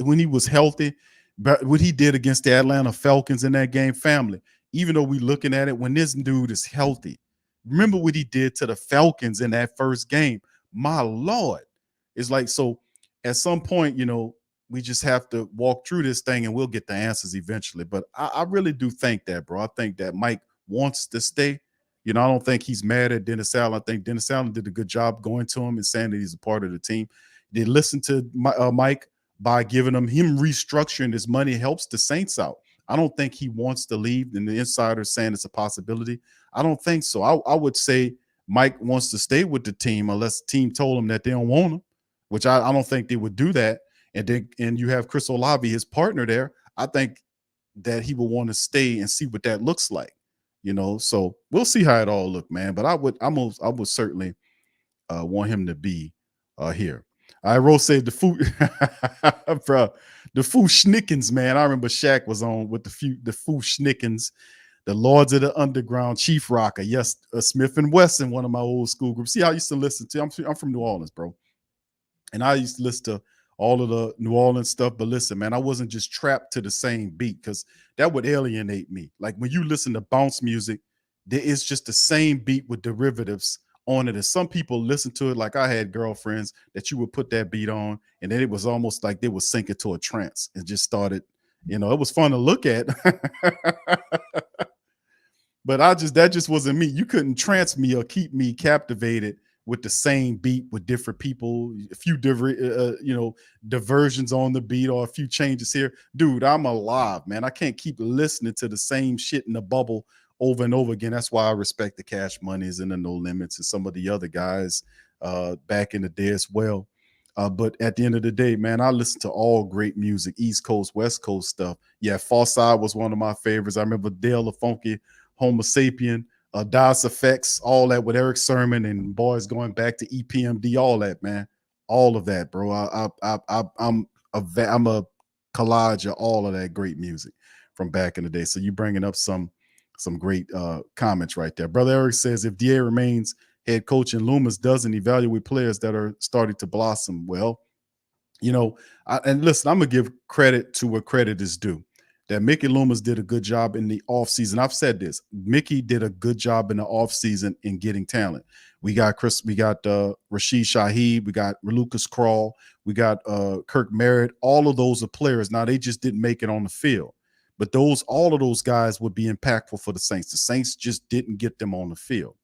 when he was healthy, but what he did against the Atlanta Falcons in that game, family, even though we looking at it, when this dude is healthy, remember what he did to the Falcons in that first game. My Lord. It's like, so at some point, we just have to walk through this thing and we'll get the answers eventually. But I really do think that, bro. I think that Mike wants to stay. I don't think he's mad at Dennis Allen. I think Dennis Allen did a good job going to him and saying that he's a part of the team. They listened to Mike by giving him restructuring his money helps the Saints out. I don't think he wants to leave, and the insider's saying it's a possibility. I don't think so. I would say Mike wants to stay with the team unless the team told him that they don't want him, which I don't think they would do that. and you have Chris Olave, his partner there, I think that he will want to stay and see what that looks like, So we'll see how it all look, man. But I would certainly want him to be here. I Rose said the food, bro, the Schnickens, man. I remember Shaq was on with the Schnickens, the Lords of the Underground, Chief Rocker. Yes, Smith and Wesson, one of my old school groups. See, I used to listen to. I'm from New Orleans, bro, and I used to listen to all of the New Orleans stuff. But listen, man, I wasn't just trapped to the same beat because that would alienate me. Like when you listen to bounce music, there is just the same beat with derivatives on it. And some people listen to it like I had girlfriends that you would put that beat on, and then it was almost like they would sink into a trance and just started, it was fun to look at. But that just wasn't me. You couldn't trance me or keep me captivated with the same beat with different people, a few diversions on the beat or a few changes here. Dude, I'm alive, man. I can't keep listening to the same shit in the bubble over and over again. That's why I respect the Cash Moneys and the No Limits and some of the other guys back in the day as well. But at the end of the day, man, I listen to all great music, East Coast, West Coast stuff. Yeah, Far Side was one of my favorites. I remember Dale the Funky, Homo Sapien, Das Effects, all that with Eric Sermon and boys going back to EPMD, all that, man. All of that, bro. I'm a collage of all of that great music from back in the day. So you bringing up some great comments right there. Brother Eric says, if DA remains head coach and Loomis doesn't evaluate players that are starting to blossom, well, and listen, I'm going to give credit to what credit is due. That Mickey Loomis did a good job in the offseason. I've said this. Mickey did a good job in the offseason in getting talent. We got Rashid Shaheed, we got Lucas Crawl, we got Kirk Merritt. All of those are players. Now, they just didn't make it on the field. But all of those guys would be impactful for the Saints. The Saints just didn't get them on the field.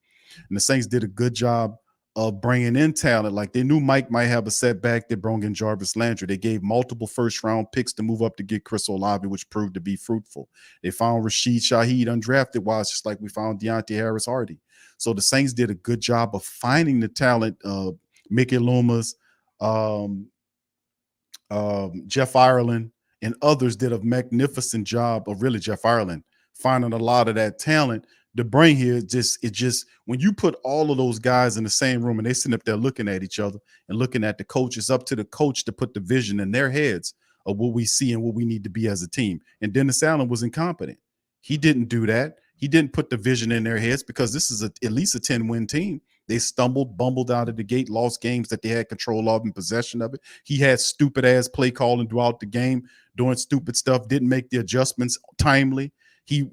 And the Saints did a good job of bringing in talent. Like they knew Mike might have a setback. They brought in Jarvis Landry. They gave multiple first-round picks to move up to get Chris Olave, which proved to be fruitful. They found Rashid Shaheed undrafted wise, just like we found Deontay Harris-Hardy. So the Saints did a good job of finding the talent. Mickey Loomis, Jeff Ireland, and others did a magnificent job of really Jeff Ireland finding a lot of that talent to bring here. When you put all of those guys in the same room and they sitting up there looking at each other and looking at the coach, it's up to the coach to put the vision in their heads of what we see and what we need to be as a team. And Dennis Allen was incompetent. He didn't do that. He didn't put the vision in their heads because this is at least a 10-win team. They bumbled out of the gate, lost games that they had control of and possession of it. He had stupid ass play calling throughout the game, doing stupid stuff, didn't make the adjustments timely. He,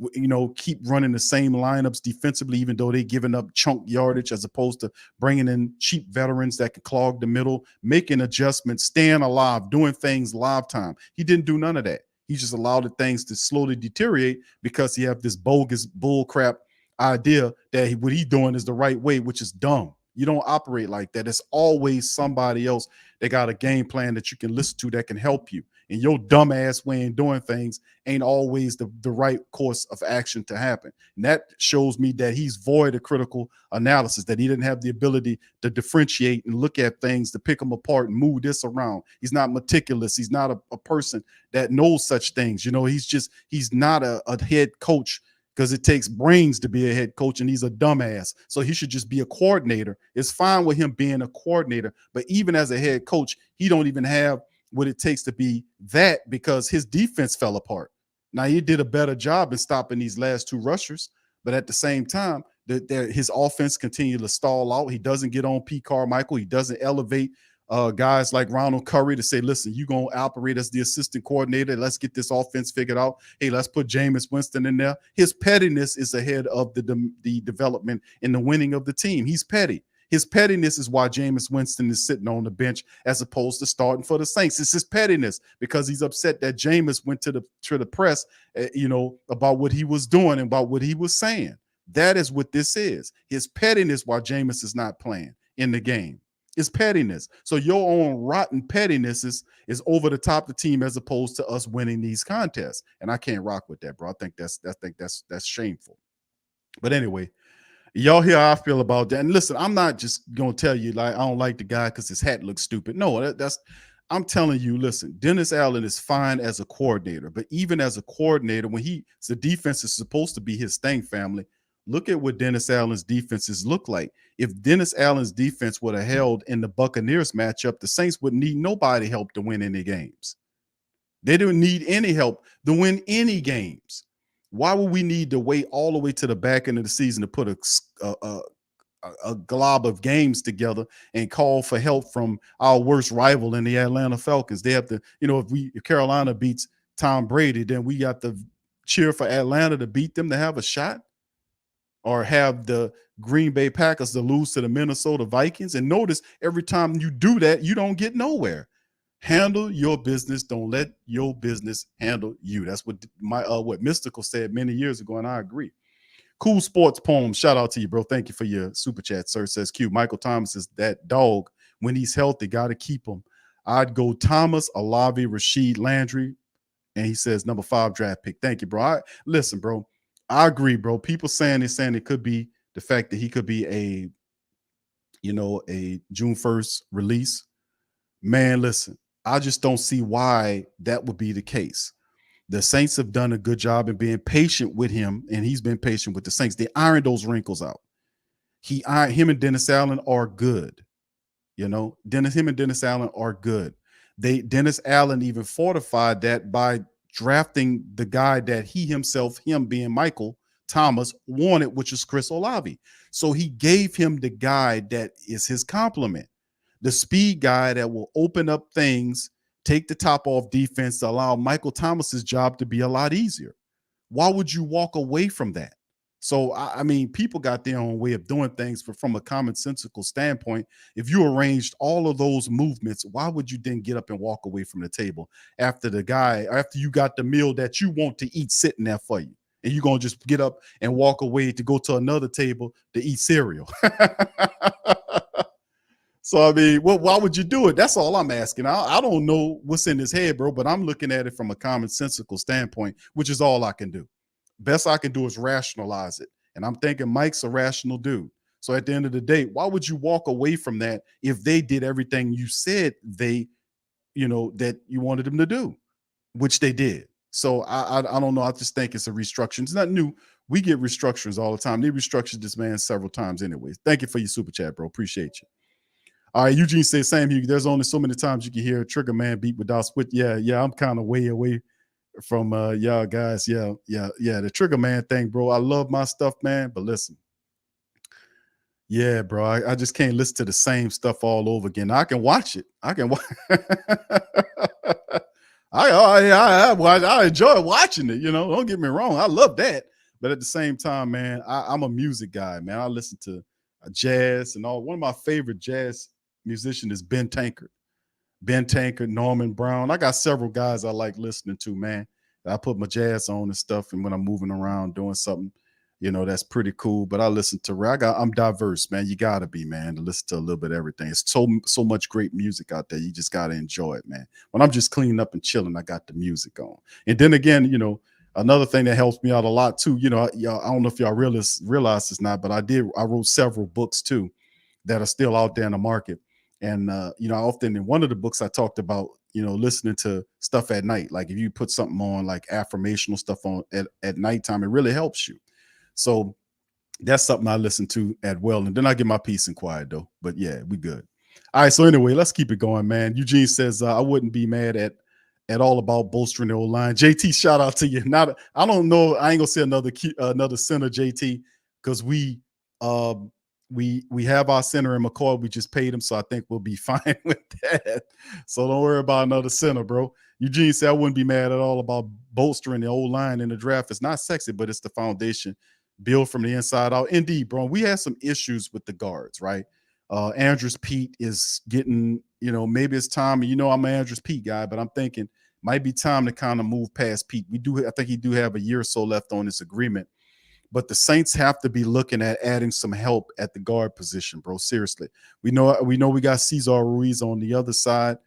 keep running the same lineups defensively, even though they giving up chunk yardage as opposed to bringing in cheap veterans that can clog the middle, making adjustments, staying alive, doing things live time. He didn't do none of that. He just allowed the things to slowly deteriorate because he have this bogus bull crap idea that what he's doing is the right way, which is dumb. You don't operate like that. It's always somebody else that got a game plan that you can listen to that can help you. And your dumb ass way in doing things ain't always the right course of action to happen. And that shows me that he's void of critical analysis, that he didn't have the ability to differentiate and look at things, to pick them apart and move this around. He's not meticulous. He's not a person that knows such things. He's not a head coach, because it takes brains to be a head coach, and he's a dumbass. So he should just be a coordinator. It's fine with him being a coordinator, but even as a head coach, he don't even have what it takes to be that, because his defense fell apart. Now, he did a better job in stopping these last two rushers, but at the same time, his offense continued to stall out. He doesn't get on Pete Carmichael. He doesn't elevate guys like Ronald Curry to say, listen, you're going to operate as the assistant coordinator. Let's get this offense figured out. Hey, let's put Jameis Winston in there. His pettiness is ahead of the development and the winning of the team. He's petty. His pettiness is why Jameis Winston is sitting on the bench as opposed to starting for the Saints. It's his pettiness because he's upset that Jameis went to the press, about what he was doing and about what he was saying. That is what this is. His pettiness why Jameis is not playing in the game. It's pettiness. So your own rotten pettiness is over the top of the team as opposed to us winning these contests. And I can't rock with that, bro. I think that's shameful. But anyway, y'all hear how I feel about that. And listen, I'm not just gonna tell you like I don't like the guy because his hat looks stupid. No, I'm telling you, listen, Dennis Allen is fine as a coordinator, but even as a coordinator, when the defense is supposed to be his thing, family, look at what Dennis Allen's defenses look like. If Dennis Allen's defense would have held in the Buccaneers matchup, the Saints wouldn't need nobody help to win any games. They don't need any help to win any games. Why would we need to wait all the way to the back end of the season to put a glob of games together and call for help from our worst rival in the Atlanta Falcons? They have to, if Carolina beats Tom Brady, then we got to cheer for Atlanta to beat them to have a shot, or have the Green Bay Packers to lose to the Minnesota Vikings. And notice, every time you do that, you don't get nowhere. Handle your business. Don't let your business handle you. That's what what Mystical said many years ago, and I agree. Cool Sports Poem. Shout out to you, bro. Thank you for your super chat, sir. Says Q. Michael Thomas is that dog. When he's healthy, got to keep him. I'd go Thomas, Olave, Rashid, Landry. And he says number 5 draft pick. Thank you, bro. Listen, bro. I agree, bro. People saying it could be the fact that he could be a June 1st release. Man, listen, I just don't see why that would be the case. The Saints have done a good job in being patient with him, and he's been patient with the Saints. They ironed those wrinkles out. Him and Dennis Allen are good. Him and Dennis Allen are good. Dennis Allen even fortified that by drafting the guy that him being Michael Thomas wanted, which is Chris Olave. So he gave him the guy that is his complement, the speed guy that will open up things, take the top off defense to allow Michael Thomas's job to be a lot easier. Why would you walk away from that? So, I mean, people got their own way of doing things, but from a commonsensical standpoint, if you arranged all of those movements, why would you then get up and walk away from the table after you got the meal that you want to eat sitting there for you? And you're going to just get up and walk away to go to another table to eat cereal. So, I mean, why would you do it? That's all I'm asking. I don't know what's in his head, bro, but I'm looking at it from a commonsensical standpoint, which is all I can do. Best I can do is rationalize it. And I'm thinking Mike's a rational dude. So at the end of the day, why would you walk away from that if they did everything you said that you wanted them to do, which they did? So I don't know. I just think it's a restructuring. It's not new. We get restructurings all the time. They restructured this man several times anyways. Thank you for your super chat, bro. Appreciate you. All right, Eugene says, Sam, there's only so many times you can hear a Trigger Man beat without split. Yeah, I'm kind of way away from y'all guys. Yeah, the Trigger Man thing, bro. I love my stuff, man, but listen. Yeah, bro, I just can't listen to the same stuff all over again. I can watch it. I enjoy watching it, don't get me wrong. I love that. But at the same time, man, I'm a music guy, man. I listen to jazz and all. One of my favorite jazz musicians is Ben Tankard, Norman Brown. I got several guys I like listening to, man. I put my jazz on and stuff, and when I'm moving around doing something, that's pretty cool. But I listen to I'm diverse, man. You gotta be, man, to listen to a little bit of everything. It's so much great music out there. You just gotta enjoy it, man. When I'm just cleaning up and chilling, I got the music on. And then again, another thing that helps me out a lot too, I don't know if y'all realize this not, but I wrote several books too that are still out there in the market. And often in one of the books I talked about, listening to stuff at night. Like if you put something on like affirmational stuff on at nighttime, it really helps you. So that's something I listen to as well. And then I get my peace and quiet though. But yeah, we good. All right. So anyway, let's keep it going, man. Eugene says, I wouldn't be mad at all about bolstering the O-line. JT, shout out to you. Now, I don't know. I ain't gonna say another center, JT, because we have our center in McCoy. We just paid him, so I think we'll be fine with that. So don't worry about another center, bro. Eugene said I wouldn't be mad at all about bolstering the O-line in the draft. It's not sexy, but it's the foundation. Build from the inside out. Indeed, bro. We had some issues with the guards, right? Andrews Pete is getting, maybe it's time. I'm an Andrews Pete guy, but I'm thinking might be time to kind of move past Pete. I think he do have a year or so left on his agreement, but the Saints have to be looking at adding some help at the guard position, bro. Seriously, we know we got Cesar Ruiz on the other side,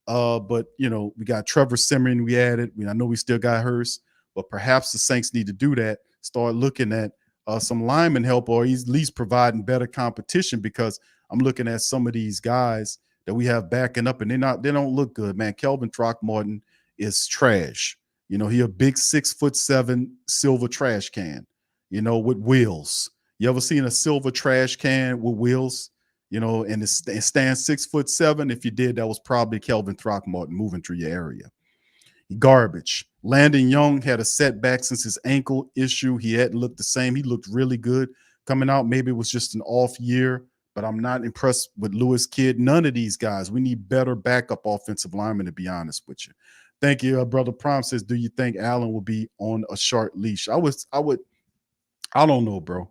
but we got Trevor Simeon. We added. I know we still got Hurst, but perhaps the Saints need to do that. Start looking at some lineman help, or at least providing better competition, because I'm looking at some of these guys that we have backing up, and they don't look good, man. Kelvin Throckmorton is trash. He a big 6'7" silver trash can, with wheels. You ever seen a silver trash can with wheels? And it stands 6'7". If you did, that was probably Kelvin Throckmorton moving through your area. Garbage. Landon Young had a setback since his ankle issue. He hadn't looked the same. He looked really good coming out. Maybe it was just an off year, but I'm not impressed with Lewis Kidd. None of these guys. We need better backup offensive linemen, to be honest with you. Thank you. Brother Prom says, do you think Allen will be on a short leash? I don't know, bro.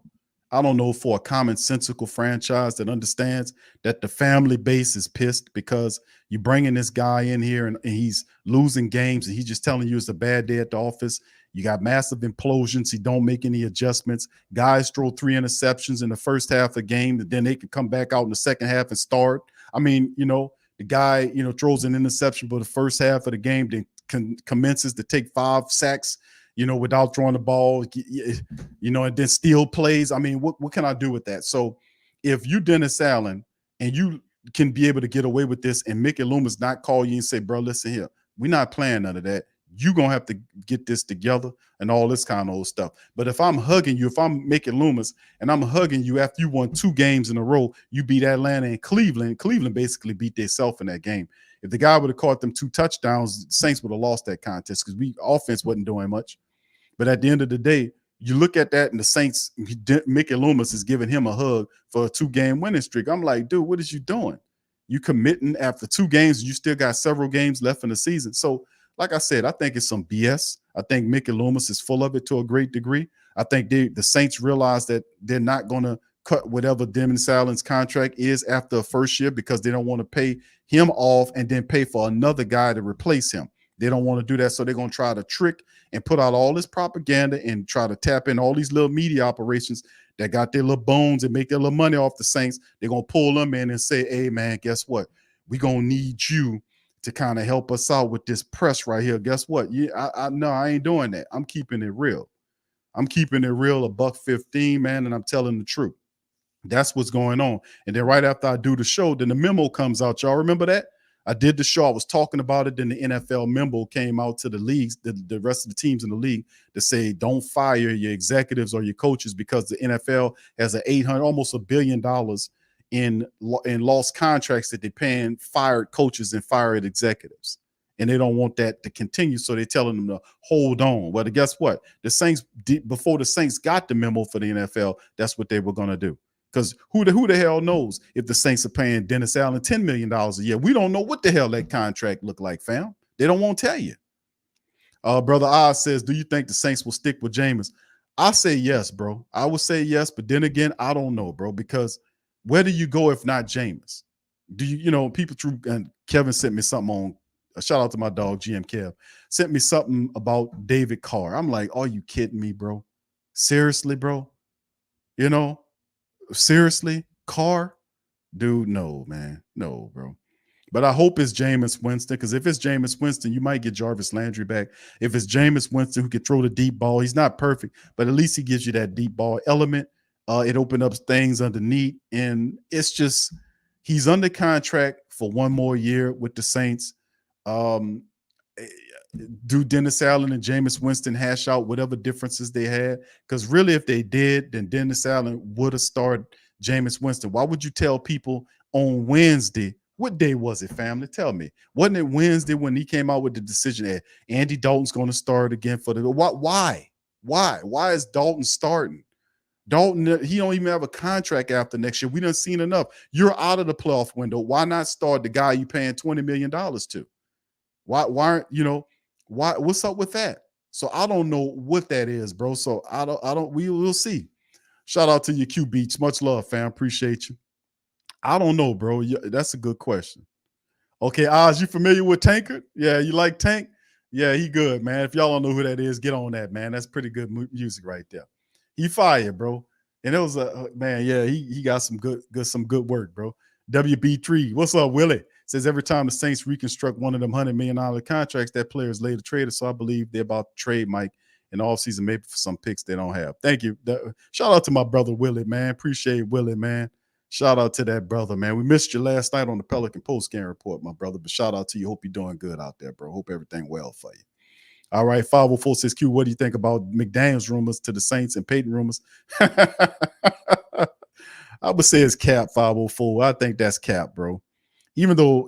I don't know, for a commonsensical franchise that understands that the family base is pissed because you're bringing this guy in here and he's losing games and he's just telling you it's a bad day at the office. You got massive implosions. He don't make any adjustments. Guys throw 3 interceptions in the first half of the game, and then they can come back out in the second half and start. I mean, the guy, throws an interception for the first half of the game, then commences to take 5 sacks, without throwing the ball, and then steal plays. I mean, what can I do with that? So if you Dennis Allen and you can be able to get away with this and Mickey Loomis not call you and say, bro, listen here, we're not playing none of that. You're going to have to get this together and all this kind of old stuff. But if I'm hugging you, if I'm Mickey Loomis and I'm hugging you after you won 2 games in a row, you beat Atlanta and Cleveland. Cleveland basically beat themselves in that game. If the guy would have caught them 2 touchdowns, the Saints would have lost that contest because offense wasn't doing much. But at the end of the day, you look at that and the Saints, Mickey Loomis is giving him a hug for a 2-game winning streak. I'm like, dude, what is you doing? You committing after 2 games, and you still got several games left in the season. So, like I said, I think it's some BS. I think Mickey Loomis is full of it to a great degree. I think the Saints realize that they're not going to cut whatever Dennis Allen's contract is after a first year because they don't want to pay him off and then pay for another guy to replace him. They don't want to do that, so they're going to try to trick and put out all this propaganda and try to tap in all these little media operations that got their little bones and make their little money off the Saints. They're going to pull them in and say, hey, man, guess what? We're going to need you to kind of help us out with this press right here. Guess what? Yeah, no, I ain't doing that. I'm keeping it real. I'm keeping it real, $1.15, man, and I'm telling the truth. That's what's going on. And then right after I do the show, then the memo comes out. Y'all remember that? I did the show. I was talking about it. Then the NFL memo came out to the leagues, the rest of the teams in the league, to say don't fire your executives or your coaches because the NFL has almost $1 billion in lost contracts that they're paying fired coaches and fired executives. And they don't want that to continue. So they're telling them to hold on. Well, guess what? The Saints, before the Saints got the memo for the NFL, that's what they were going to do. Because who the hell knows if the Saints are paying Dennis Allen $10 million a year? We don't know what the hell that contract look like, fam. They don't want to tell you. Brother Oz says, do you think the Saints will stick with Jameis? I say yes, bro. I would say yes, but then again, I don't know, bro, because where do you go if not Jameis? Do people through, and Kevin sent me something on, shout out to my dog, GM Kev, sent me something about David Carr. I'm like, are you kidding me, bro? Seriously, bro? Seriously, Carr? Dude, no, man. No, bro. But I hope it's Jameis Winston, because if it's Jameis Winston, you might get Jarvis Landry back. If it's Jameis Winston who can throw the deep ball, he's not perfect, but at least he gives you that deep ball element. It opens up things underneath, and it's just he's under contract for 1 more year with the Saints. Do Dennis Allen and Jameis Winston hash out whatever differences they had? Because really, if they did, then Dennis Allen would have started Jameis Winston. Why would you tell people on Wednesday? What day was it, family? Tell me. Wasn't it Wednesday when he came out with the decision that Andy Dalton's going to start again for the why? Why is Dalton starting? Dalton, he don't even have a contract after next year. We done seen enough. You're out of the playoff window. Why not start the guy you paying $20 million to? Why aren't why? What's up with that? So I don't know what that is, bro. So we'll see. Shout out to you, Q Beach. Much love, fam. Appreciate you. I don't know, bro. That's a good question. Okay, Oz, you familiar with Tankard? Yeah, you like Tank? Yeah, he good, man. If y'all don't know who that is, get on that, man. That's pretty good music right there. He fired, bro. And it was man, yeah, he got some good work, bro. WB3, what's up, Willie? Says every time the Saints reconstruct one of them $100 million contracts, that player is later traded. So I believe they're about to trade Mike in the offseason, maybe for some picks they don't have. Thank you. Shout out to my brother Willie, man. Appreciate Willie, man. Shout out to that brother, man. We missed you last night on the Pelican post game report, my brother. But shout out to you. Hope you're doing good out there, bro. Hope everything well for you. All right, 5046Q. What do you think about McDaniels rumors to the Saints and Peyton rumors? I would say it's cap 504. I think that's cap, bro. Even though,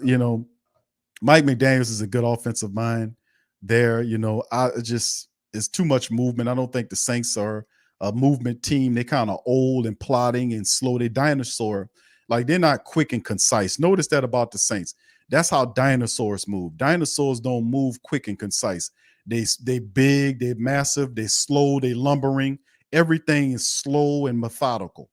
Mike McDaniels is a good offensive mind there, it's too much movement. I don't think the Saints are a movement team. They kind of old and plodding and slow. They dinosaur. Like, they're not quick and concise. Notice that about the Saints. That's how dinosaurs move. Dinosaurs don't move quick and concise. They big, they're massive, they're slow, they're lumbering. Everything is slow and methodical.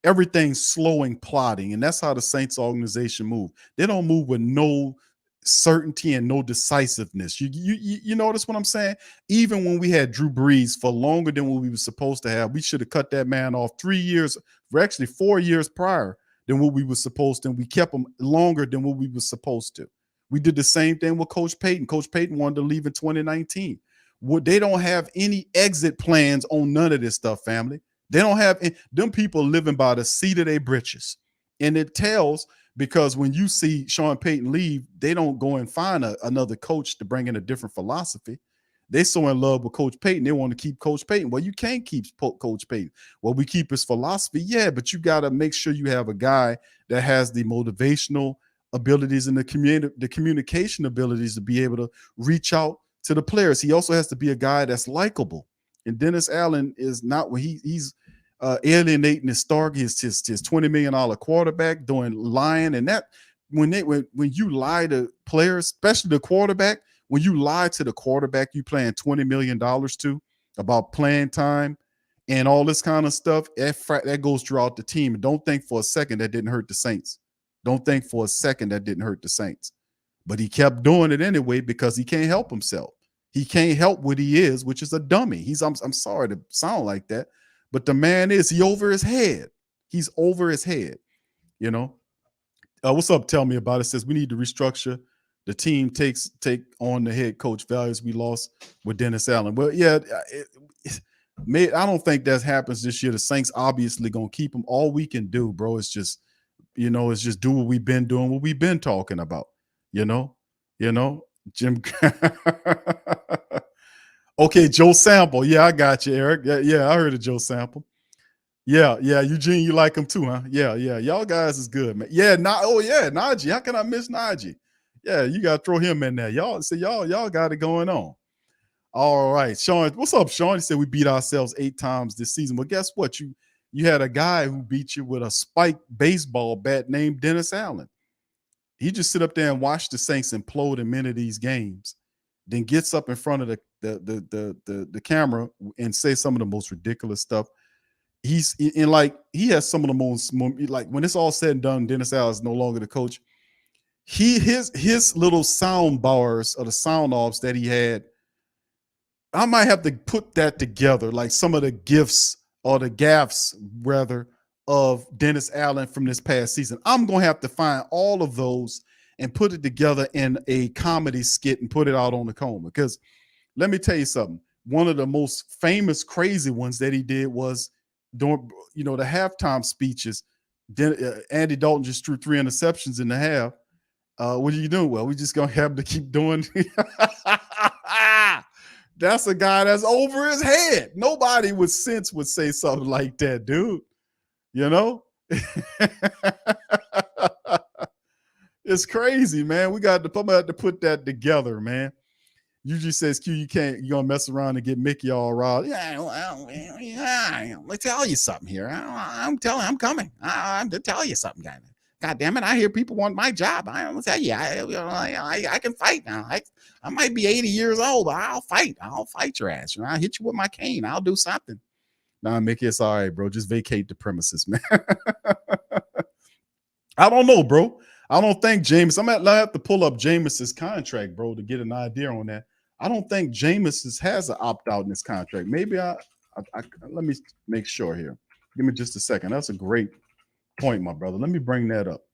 Everything's slow and plodding. And that's how the Saints organization move. They don't move with no certainty and no decisiveness. You notice what I'm saying? Even when we had Drew Brees for longer than what we were supposed to have, we should have cut that man off 3 years, or actually 4 years prior than what we were supposed to. And we kept him longer than what we were supposed to. We did the same thing with Coach Peyton. Coach Peyton wanted to leave in 2019. They don't have any exit plans on none of this stuff, family. They don't have them people living by the seat of their britches. And it tells, because when you see Sean Payton leave, they don't go and find another coach to bring in a different philosophy. They're so in love with Coach Payton, they want to keep Coach Payton. Well, you can't keep Coach Payton. Well, we keep his philosophy. Yeah, but you got to make sure you have a guy that has the motivational abilities and the communication abilities to be able to reach out to the players. He also has to be a guy that's likable. And Dennis Allen is not when he's alienating his star, his $20 million quarterback, lying. And that when you lie to players, especially the quarterback, when you lie to the quarterback you playing $20 million to about playing time and all this kind of stuff, that goes throughout the team. And don't think for a second that didn't hurt the Saints. Don't think for a second that didn't hurt the Saints. But he kept doing it anyway because he can't help himself. He can't help what he is, which is a dummy. I'm sorry to sound like that, but the man he over his head. He's over his head, What's up? Tell me about it. Says we need to restructure. The team take on the head coach values we lost with Dennis Allen. Well, yeah, I don't think that happens this year. The Saints obviously gonna keep him. All we can do, bro, is just, it's just do what we've been doing, what we've been talking about. Jim. Okay, Joe Sample. Yeah, I got you, Eric. Yeah, I heard of Joe Sample. Yeah, Eugene, you like him too, huh? Yeah. Y'all guys is good, man. Yeah, Najee. How can I miss Najee? Yeah, you gotta throw him in there. Y'all got it going on. All right, Sean. What's up, Sean? He said we beat ourselves 8 times this season. Well, guess what? You had a guy who beat you with a spiked baseball bat named Dennis Allen. He just sit up there and watch the Saints implode in many of these games, then gets up in front of the camera and say some of the most ridiculous stuff. He has some of the most, like, when it's all said and done, Dennis Allen is no longer the coach. His little sound bars or the sound offs that he had, I might have to put that together, like some of the gifts or the gaffes rather of Dennis Allen from this past season. I'm going to have to find all of those and put it together in a comedy skit and put it out on the Coma. Because let me tell you something. One of the most famous crazy ones that he did was during, the halftime speeches. Andy Dalton just threw 3 interceptions in the half. What are you doing? Well, we just going to have to keep doing. That's a guy that's over his head. Nobody with sense would say something like that, dude. It's crazy, man. I'm gonna have to put that together, man. Usually says Q, you're gonna mess around and get Mickey all riled. Yeah, well, let me tell you something here. I'm coming. I'm to tell you something, guy. God damn it! I hear people want my job. I'm gonna tell you, I can fight now. I might be 80 years old, but I'll fight. I'll fight your ass. I'll hit you with my cane. I'll do something. Nah, Mickey, it's all right, bro. Just vacate the premises, man. I don't know, bro. I don't think Jameis. I have to pull up Jameis's contract, bro, to get an idea on that. I don't think Jameis has an opt-out in his contract. Maybe I let me make sure here. Give me just a second. That's a great point, my brother. Let me bring that up.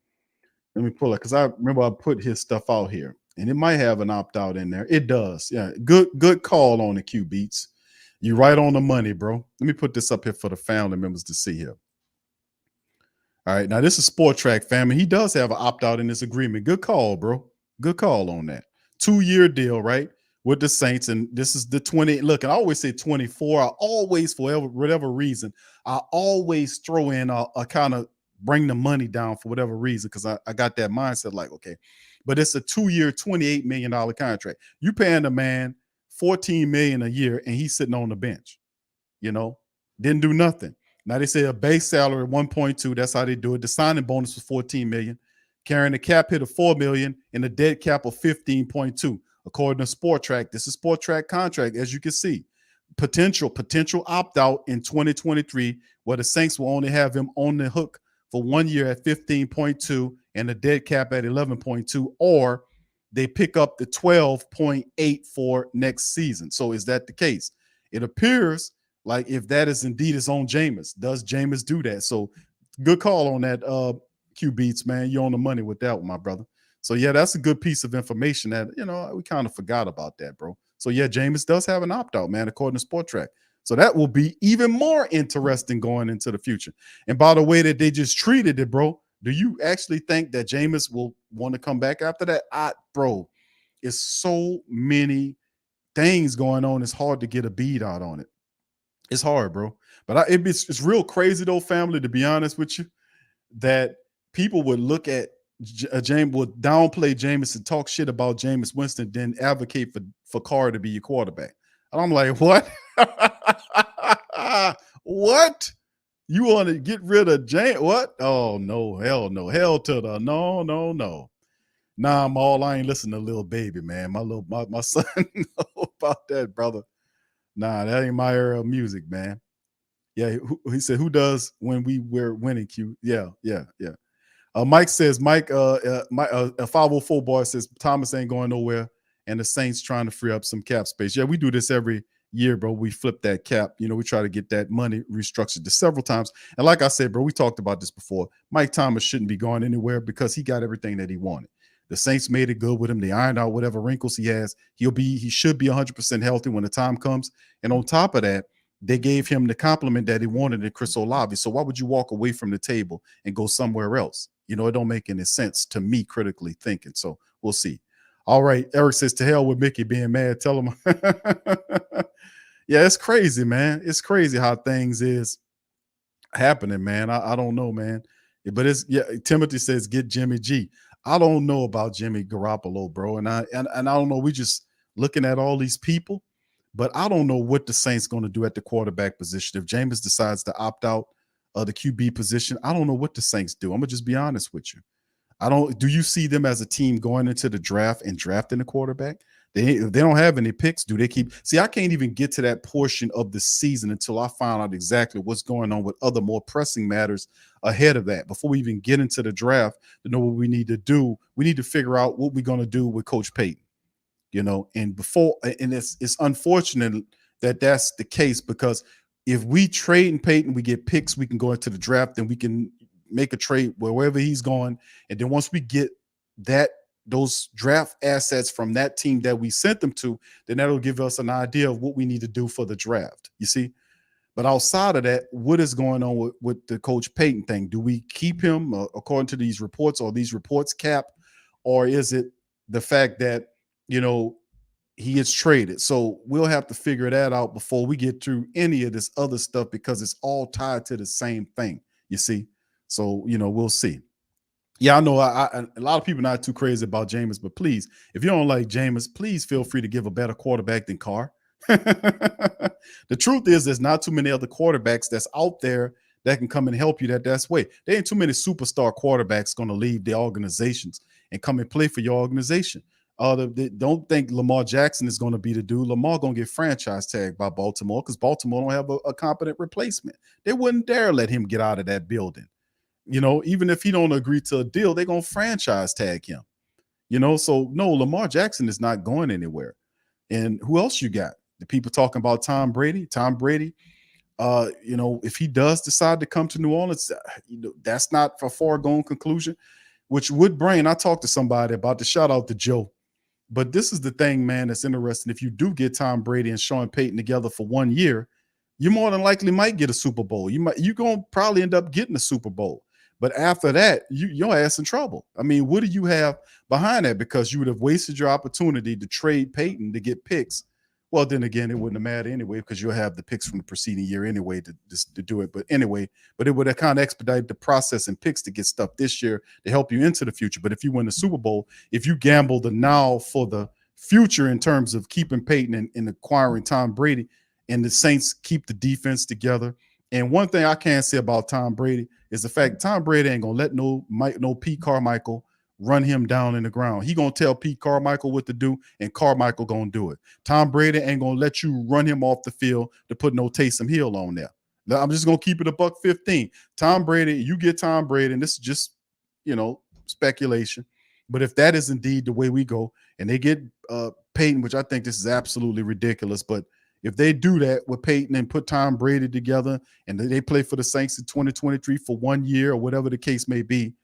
Let me pull it, because I remember I put his stuff out here, and it might have an opt-out in there. It does. Yeah, good call on the Q Beats. You right on the money, bro. Let me put this up here for the family members to see here. All right, now this is Sport Track family. He does have an opt out in this agreement. Good call, bro. Good call on that. 2-year deal, right, with the Saints, and this is the 20. Look, and I always say 24. I always, for whatever reason, I always throw in a kind of bring the money down for whatever reason because I got that mindset like, okay, but it's a 2-year, $28 million contract. You paying the man $14 million a year, and he's sitting on the bench. Didn't do nothing. Now they say a base salary of 1.2. That's how they do it. The signing bonus was 14 million, carrying a cap hit of 4 million and a dead cap of 15.2. According to Sport Track, this is Sport Track contract, as you can see. Potential opt-out in 2023, where the Saints will only have him on the hook for 1 year at 15.2 and the dead cap at 11.2, or they pick up the 12.8 for next season. So is that the case? It appears like if that is indeed his own Jameis, does Jameis do that? So good call on that, Q Beats, man. You're on the money with that one, my brother. So yeah, that's a good piece of information that, we kind of forgot about that, bro. So yeah, Jameis does have an opt-out, man, according to Sport Track. So that will be even more interesting going into the future. And by the way that they just treated it, bro, do you actually think that Jameis will want to come back after that? Bro, it's so many things going on. It's hard to get a bead out on it. It's hard, bro. But it's real crazy, though, family, to be honest with you, that people would look at James, would downplay Jameis and talk shit about Jameis Winston, then advocate for Carr to be your quarterback. And I'm like, what? What? You want to get rid of James? What? Oh, no. Hell no. Hell to the no. Nah, I ain't listening to Lil Baby, man. My son know about that, brother. Nah, that ain't my era of music, man. Yeah, he said, who does when we're winning, Q? Yeah. Mike says, a 504 boy says, Thomas ain't going nowhere, and the Saints trying to free up some cap space. Yeah, we do this every year, bro. We flip that cap. We try to get that money restructured several times. And like I said, bro, we talked about this before. Mike Thomas shouldn't be going anywhere because he got everything that he wanted. The Saints made it good with him. They ironed out whatever wrinkles he has. He should be 100% healthy when the time comes. And on top of that, they gave him the compliment that he wanted in Chris Olave. So why would you walk away from the table and go somewhere else? It don't make any sense to me, critically thinking. So we'll see. All right. Eric says, to hell with Mickey being mad. Tell him. Yeah, it's crazy, man. It's crazy how things is happening, man. I don't know, man. But Timothy says, get Jimmy G. I don't know about Jimmy Garoppolo, bro. And I don't know. We just looking at all these people, but I don't know what the Saints going to do at the quarterback position. If Jameis decides to opt out of the QB position, I don't know what the Saints do. I'm gonna just be honest with you. Do you see them as a team going into the draft and drafting a quarterback? They don't have any picks. Do they keep? See, I can't even get to that portion of the season until I find out exactly what's going on with other more pressing matters ahead of that. Before we even get into the draft to know what we need to do, we need to figure out what we're going to do with Coach Peyton. And it's unfortunate that that's the case, because if we trade in Peyton, we get picks, we can go into the draft and we can make a trade wherever he's going. And then once we get those draft assets from that team that we sent them to, then that'll give us an idea of what we need to do for the draft. You see? But outside of that, what is going on with the Coach Peyton thing? Do we keep him according to these reports, or these reports cap, or is it the fact that, he gets traded? So we'll have to figure that out before we get through any of this other stuff, because it's all tied to the same thing, you see? So, we'll see. Yeah, I know a lot of people are not too crazy about Jameis, but please, if you don't like Jameis, please feel free to give a better quarterback than Carr. The truth is, there's not too many other quarterbacks that's out there that can come and help you that's way. There ain't too many superstar quarterbacks going to leave their organizations and come and play for your organization. Don't think Lamar Jackson is going to be the dude. Lamar going to get franchise tagged by Baltimore because Baltimore don't have a competent replacement. They wouldn't dare let him get out of that building. Even if he don't agree to a deal, they're going to franchise tag him. So no, Lamar Jackson is not going anywhere. And who else you got? The people talking about Tom Brady. If he does decide to come to New Orleans, that's not a foregone conclusion, which would bring, I talked to somebody about the shout out to Joe. But this is the thing, man, that's interesting. If you do get Tom Brady and Sean Payton together for 1 year, you more than likely might get a Super Bowl. You're going to probably end up getting a Super Bowl. But after that, your ass in trouble. I mean, what do you have behind that? Because you would have wasted your opportunity to trade Peyton to get picks. Well, then again, it wouldn't have mattered anyway because you'll have the picks from the preceding year anyway to do it. But anyway, it would have kind of expedited the process and picks to get stuff this year to help you into the future. But if you win the Super Bowl, if you gamble the now for the future in terms of keeping Peyton and acquiring Tom Brady, and the Saints keep the defense together. And one thing I can say about Tom Brady is the fact Tom Brady ain't gonna let no Pete Carmichael run him down in the ground. He gonna tell Pete Carmichael what to do, and Carmichael gonna do it. Tom Brady ain't gonna let you run him off the field to put no Taysom Hill on there. Now, I'm just gonna keep it $1.15. Tom Brady, you get Tom Brady, and this is just speculation. But if that is indeed the way we go, and they get Peyton, which I think this is absolutely ridiculous, but if they do that with Peyton and put Tom Brady together and they play for the Saints in 2023 for 1 year or whatever the case may be,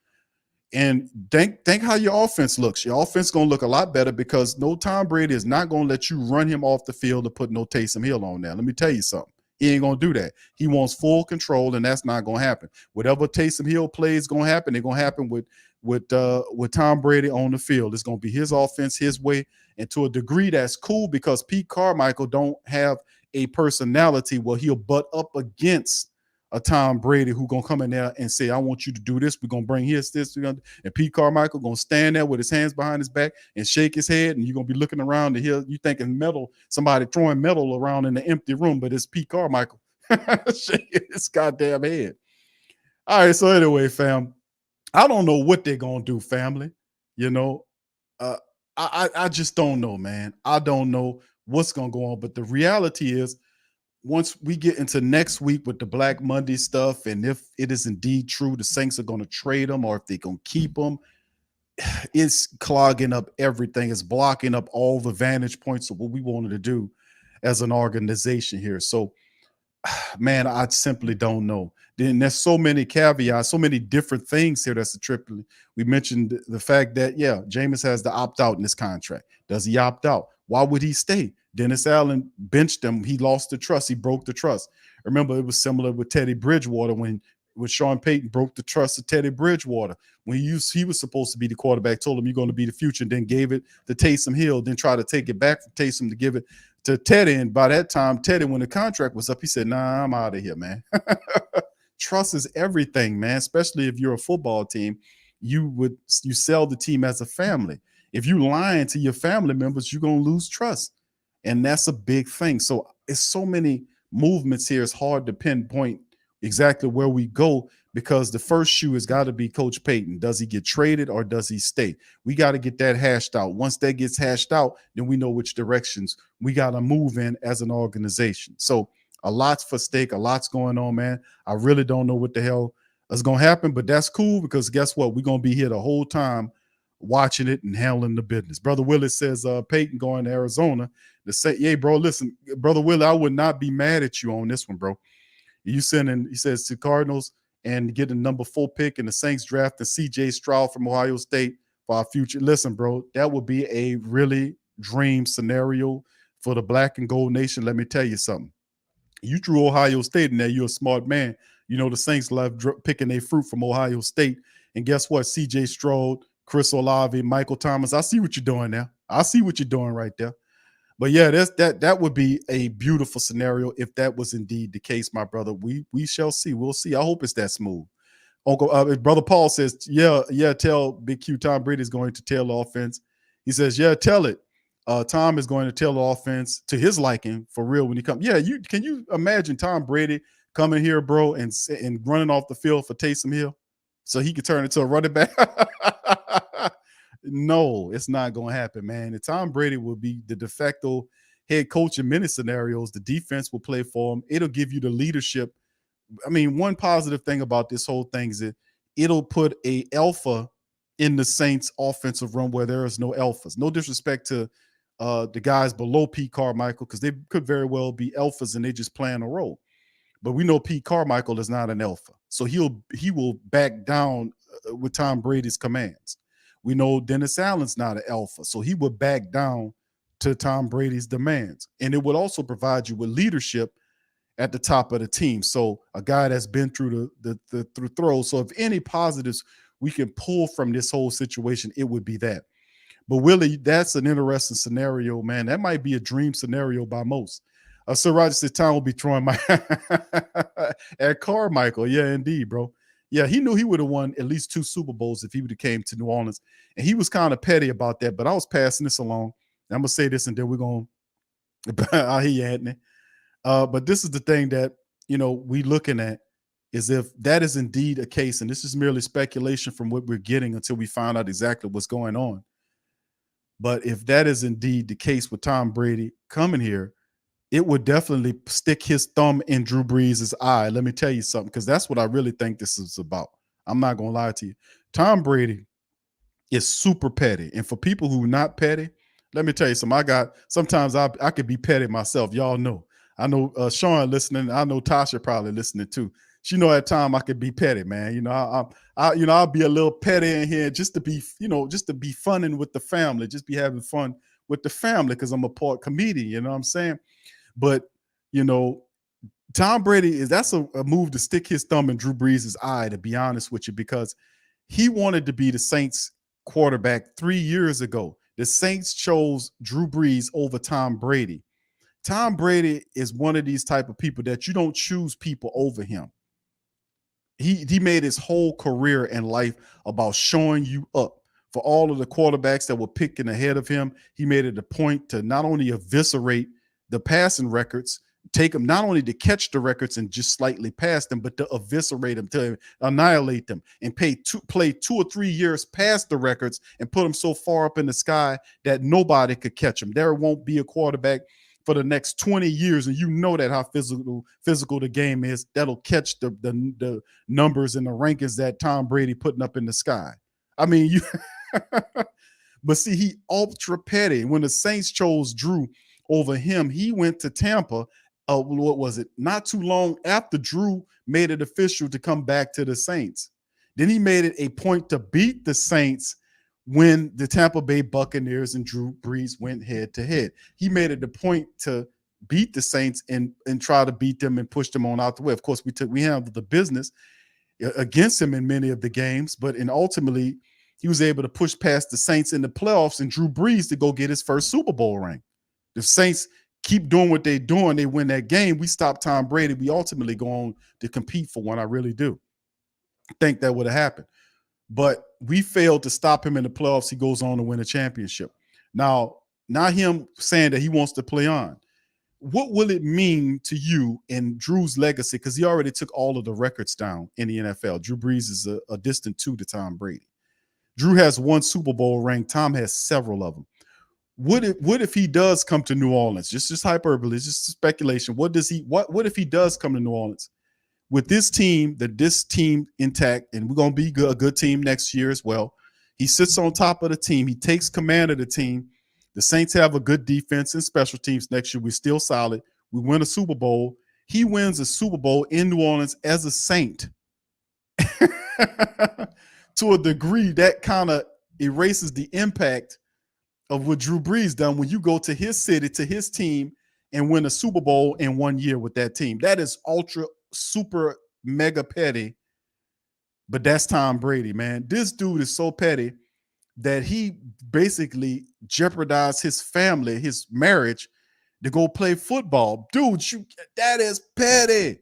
and think how your offense looks. Your offense is going to look a lot better because no Tom Brady is not going to let you run him off the field to put no Taysom Hill on there. Let me tell you something. He ain't going to do that. He wants full control, and that's not going to happen. Whatever Taysom Hill plays is going to happen. They're going to happen with Tom Brady on the field. It's going to be his offense, his way. And to a degree, that's cool because Pete Carmichael don't have a personality where he'll butt up against a Tom Brady who going to come in there and say, I want you to do this. We're going to bring this. And Pete Carmichael going to stand there with his hands behind his back and shake his head. And you're going to be looking around to hear you thinking metal, somebody throwing metal around in the empty room, but it's Pete Carmichael shaking his goddamn head. All right. So anyway, fam, I don't know what they're going to do, family. I just don't know, man. I don't know what's going to go on. But the reality is, once we get into next week with the Black Monday stuff, and if it is indeed true the Saints are going to trade them or if they're going to keep them, it's clogging up everything. It's blocking up all the vantage points of what we wanted to do as an organization here. So, man, I simply don't know. Then there's so many caveats, so many different things here that's a triple. We mentioned the fact that, Jameis has to opt out in this contract. Does he opt out? Why would he stay? Dennis Allen benched him. He lost the trust. He broke the trust. Remember, it was similar with Teddy Bridgewater when Sean Payton broke the trust of Teddy Bridgewater. When he was supposed to be the quarterback, told him you're going to be the future, and then gave it to Taysom Hill, then tried to take it back from Taysom to give it to Teddy. And by that time, Teddy, when the contract was up, he said, nah, I'm out of here, man. Trust is everything, man, especially if you're a football team. You sell the team as a family. If you lying to your family members, you're going to lose trust. And that's a big thing. So it's so many movements here. It's hard to pinpoint exactly where we go because the first shoe has got to be Coach Payton. Does he get traded or does he stay? We got to get that hashed out. Once that gets hashed out, then we know which directions we got to move in as an organization. So a lot's for stake. A lot's going on, man. I really don't know what the hell is going to happen, but that's cool because guess what? We're going to be here the whole time watching it and handling the business. Brother Willis says Peyton going to Arizona to say, yeah, bro, listen, Brother Willis, I would not be mad at you on this one, bro. You sending, he says, to Cardinals and get a number 4 pick in the Saints draft and CJ Stroud from Ohio State for our future. Listen, bro, that would be a really dream scenario for the Black and Gold Nation. Let me tell you something. You drew Ohio State in there. You're a smart man. You know the Saints love picking their fruit from Ohio State. And guess what? CJ Stroud, Chris Olave, Michael Thomas. I see what you're doing there. I see what you're doing right there. But yeah, that would be a beautiful scenario if that was indeed the case, my brother. We shall see. We'll see. I hope it's that smooth. Brother Paul says, yeah, tell Big Q Tom Brady is going to tail the offense. He says, yeah, tell it. Tom is going to tail the offense to his liking for real when he comes. Yeah, can you imagine Tom Brady coming here, bro, and running off the field for Taysom Hill so he could turn into a running back? No, it's not going to happen, man. And Tom Brady will be the de facto head coach in many scenarios. The defense will play for him. It'll give you the leadership. I mean, one positive thing about this whole thing is that it'll put a alpha in the Saints offensive run where there is no alphas. No disrespect to the guys below Pete Carmichael, because they could very well be alphas and they just playing a role. But we know Pete Carmichael is not an alpha. So he will back down with Tom Brady's commands. We know Dennis Allen's not an alpha, so he would back down to Tom Brady's demands. And it would also provide you with leadership at the top of the team. So a guy that's been through the throws. So if any positives we can pull from this whole situation, it would be that. But Willie, that's an interesting scenario, man. That might be a dream scenario by most. Sir Roger said Tom will be throwing my at Carmichael. Yeah, indeed, bro. Yeah, he knew he would have won at least 2 Super Bowls if he would have came to New Orleans. And he was kind of petty about that, but I was passing this along. I'm going to say this and then we're going to, I hear you, Anthony. But this is the thing that, we looking at is if that is indeed a case, and this is merely speculation from what we're getting until we find out exactly what's going on. But if that is indeed the case with Tom Brady coming here, it would definitely stick his thumb in Drew Brees' eye. Let me tell you something, because that's what I really think this is about. I'm not going to lie to you. Tom Brady is super petty. And for people who are not petty, let me tell you something. Sometimes I could be petty myself. Y'all know. I know Sean listening. I know Tasha probably listening too. She know at time I could be petty, man. I'll be a little petty in here just to be funning with the family, just be having fun with the family because I'm a part comedian. You know what I'm saying? But Tom Brady that's a move to stick his thumb in Drew Brees' eye, to be honest with you, because he wanted to be the Saints quarterback 3 years ago. The Saints chose Drew Brees over Tom Brady. Tom Brady is one of these type of people that you don't choose people over him. He made his whole career and life about showing you up. For all of the quarterbacks that were picking ahead of him, he made it a point to not only eviscerate the passing records, take them not only to catch the records and just slightly pass them, but to eviscerate them, to annihilate them, and play 2 or 3 years past the records and put them so far up in the sky that nobody could catch them. There won't be a quarterback for the next 20 years, and you know that how physical the game is, that'll catch the numbers and the rankings that Tom Brady putting up in the sky. I mean, but see, he ultra petty. When the Saints chose Drew over him, he went to Tampa. What was it? Not too long after Drew made it official to come back to the Saints. Then he made it a point to beat the Saints when the Tampa Bay Buccaneers and Drew Brees went head to head. He made it a point to beat the Saints and try to beat them and push them on out the way. Of course, we handled the business against him in many of the games, but ultimately he was able to push past the Saints in the playoffs and Drew Brees to go get his first Super Bowl ring. The Saints keep doing what they're doing. They win that game. We stop Tom Brady. We ultimately go on to compete for one. I really do think that would have happened. But we failed to stop him in the playoffs. He goes on to win a championship. Now, not him saying that he wants to play on. What will it mean to you in Drew's legacy? Because he already took all of the records down in the NFL. Drew Brees is a distant 2 to Tom Brady. Drew has 1 Super Bowl ring. Tom has several of them. What if he does come to New Orleans? Just hyperbole, just speculation. What if he does come to New Orleans with this team intact, and we're gonna be a good team next year as well? He sits on top of the team. He takes command of the team. The Saints have a good defense and special teams next year. We're still solid. We win a Super Bowl. He wins a Super Bowl in New Orleans as a Saint. To a degree, that kind of erases the impact of what Drew Brees done when you go to his city, to his team, and win a Super Bowl in 1 year with that team. That is ultra, super, mega petty. But that's Tom Brady, man. This dude is so petty that he basically jeopardized his family, his marriage, to go play football. Dude, that is petty.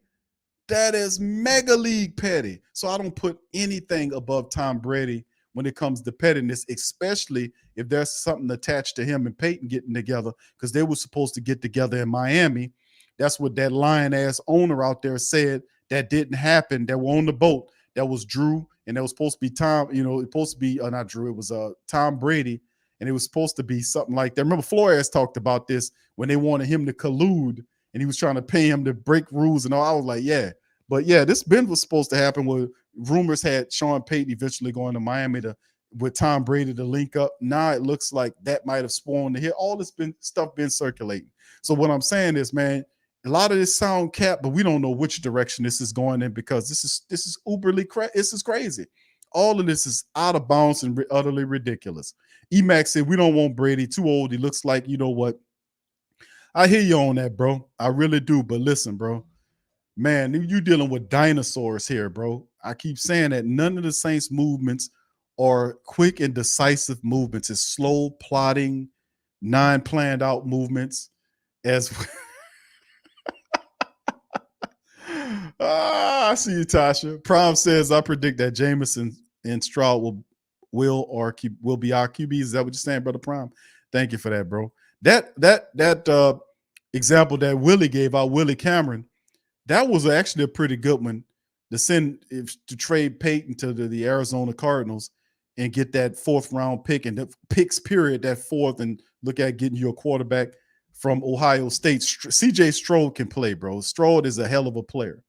That is mega league petty. So I don't put anything above Tom Brady when it comes to pettiness, especially if there's something attached to him and Peyton getting together, because they were supposed to get together in Miami. That's what that lion-ass owner out there said. That didn't happen. That were on the boat. That was Drew, and that was supposed to be Tom, it was supposed to be, not Drew, it was Tom Brady, and it was supposed to be something like that. Remember, Flores talked about this when they wanted him to collude, and he was trying to pay him to break rules and all. I was like, yeah. But yeah, this Ben was supposed to happen where rumors had Sean Payton eventually going to Miami with Tom Brady to link up. Now it looks like that might have spawned to here. All this stuff been circulating. So what I'm saying is, man, a lot of this sound cap, but we don't know which direction this is going in, because this is uberly this is crazy. All of this is out of bounds and utterly ridiculous. Emax said, we don't want Brady, too old. He looks like, you know what? I hear you on that, bro. I really do. But listen, bro, Man, you dealing with dinosaurs here, bro. I keep saying that none of the Saints movements are quick and decisive movements. It's slow, plotting, non-planned out movements. As I see you, Tasha. Prom says I predict that Jameson and Stroud will be our QBs. Is that what you're saying, brother Prom? Thank you for that, bro. That example that Willie gave out, Willie Cameron, that was actually a pretty good one to trade Peyton to the Arizona Cardinals and get that 4th round pick and the picks period, that 4th, and look at getting you a quarterback from Ohio State. CJ Stroud can play, bro. Stroud is a hell of a player.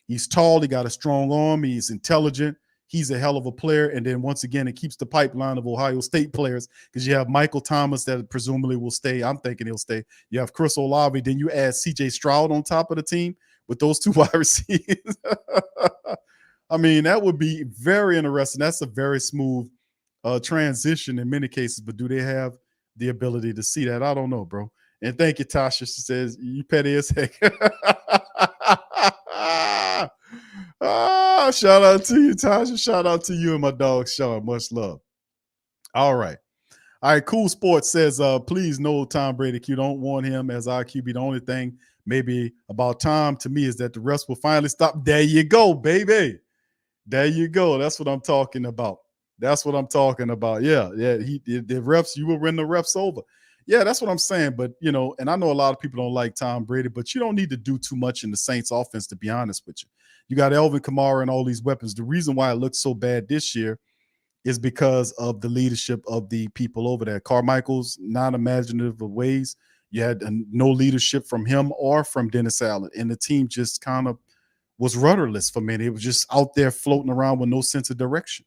He's tall. He got a strong arm. He's intelligent. He's a hell of a player. And then once again, it keeps the pipeline of Ohio State players because you have Michael Thomas that presumably will stay. I'm thinking he'll stay. You have Chris Olave. Then you add CJ Stroud on top of the team with those 2 wide receivers. I mean, that would be very interesting. That's a very smooth transition in many cases. But do they have the ability to see that? I don't know, bro. And thank you, Tasha. She says, you petty as heck. Shout out to you, Tasha. Shout out to you and my dog, Sean. Much love. All right. Cool Sports says, please no Tom Brady Q. Don't want him as our QB. The only thing maybe about Tom to me is that the refs will finally stop. There you go, baby. There you go. That's what I'm talking about. That's what I'm talking about. Yeah. The refs, you will win the refs over. Yeah, that's what I'm saying. But, and I know a lot of people don't like Tom Brady, but you don't need to do too much in the Saints offense, to be honest with you. You got Alvin Kamara and all these weapons. The reason why it looks so bad this year is because of the leadership of the people over there. Carmichael's non-imaginative of ways. You had no leadership from him or from Dennis Allen. And the team just kind of was rudderless for me. It was just out there floating around with no sense of direction.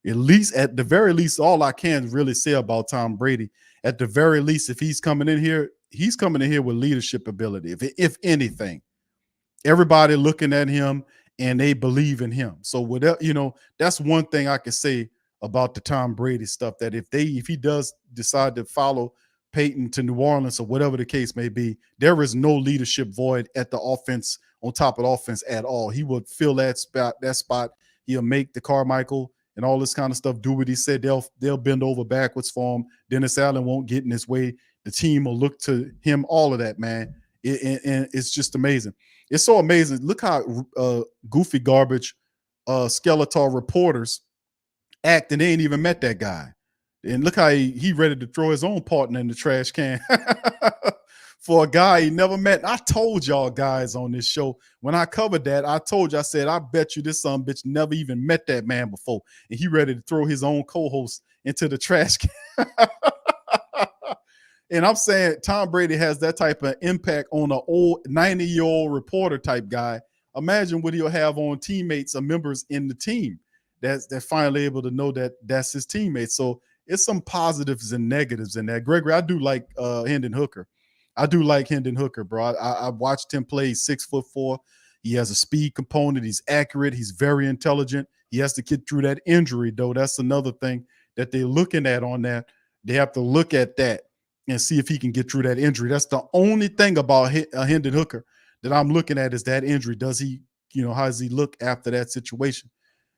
At the very least, all I can really say about Tom Brady, at the very least, if he's coming in here with leadership ability. If anything, everybody looking at him and they believe in him. So whatever, that's one thing I can say about the Tom Brady stuff, that if he does decide to follow Peyton to New Orleans or whatever the case may be, there is no leadership void at the offense, on top of the offense at all. He would fill that spot. He'll make the Carmichael and all this kind of stuff do what he said. They'll bend over backwards for him. Dennis Allen won't get in his way. The team will look to him. All of that, man. And it's just amazing. It's so amazing. Look how goofy garbage Skeletor reporters act, and they ain't even met that guy. And look how he ready to throw his own partner in the trash can for a guy he never met. I told y'all guys on this show, when I covered that, I said, I bet you this son bitch never even met that man before. And he ready to throw his own co-host into the trash can. And I'm saying Tom Brady has that type of impact on an old 90-year-old reporter type guy. Imagine what he'll have on teammates or members in the team that's finally able to know that that's his teammates. So it's some positives and negatives in that. Gregory, I do like Hendon Hooker. I do like Hendon Hooker, bro. I watched him play. He's 6'4". He has a speed component. He's accurate. He's very intelligent. He has to get through that injury, though. That's another thing that they're looking at on that. They have to look at that and see if he can get through that injury. That's the only thing about Hendon Hooker that I'm looking at, is that injury. Does he, how does he look after that situation?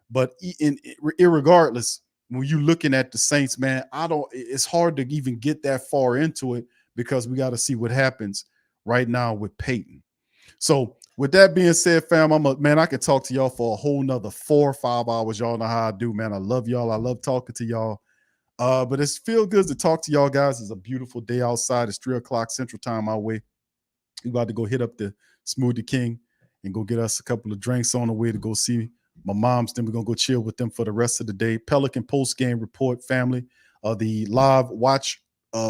But irregardless, when you're looking at the Saints, man, it's hard to even get that far into it because we got to see what happens right now with Peyton. So with that being said, fam, I could talk to y'all for a whole nother 4 or 5 hours. Y'all know how I do, man. I love y'all. I love talking to y'all. But it's feel good to talk to y'all guys. It's a beautiful day outside. It's 3:00 Central Time our way. We about to go hit up the Smoothie King and go get us a couple of drinks on the way to go see my moms. Then we're going to go chill with them for the rest of the day. Pelican post-game report, family. The live watch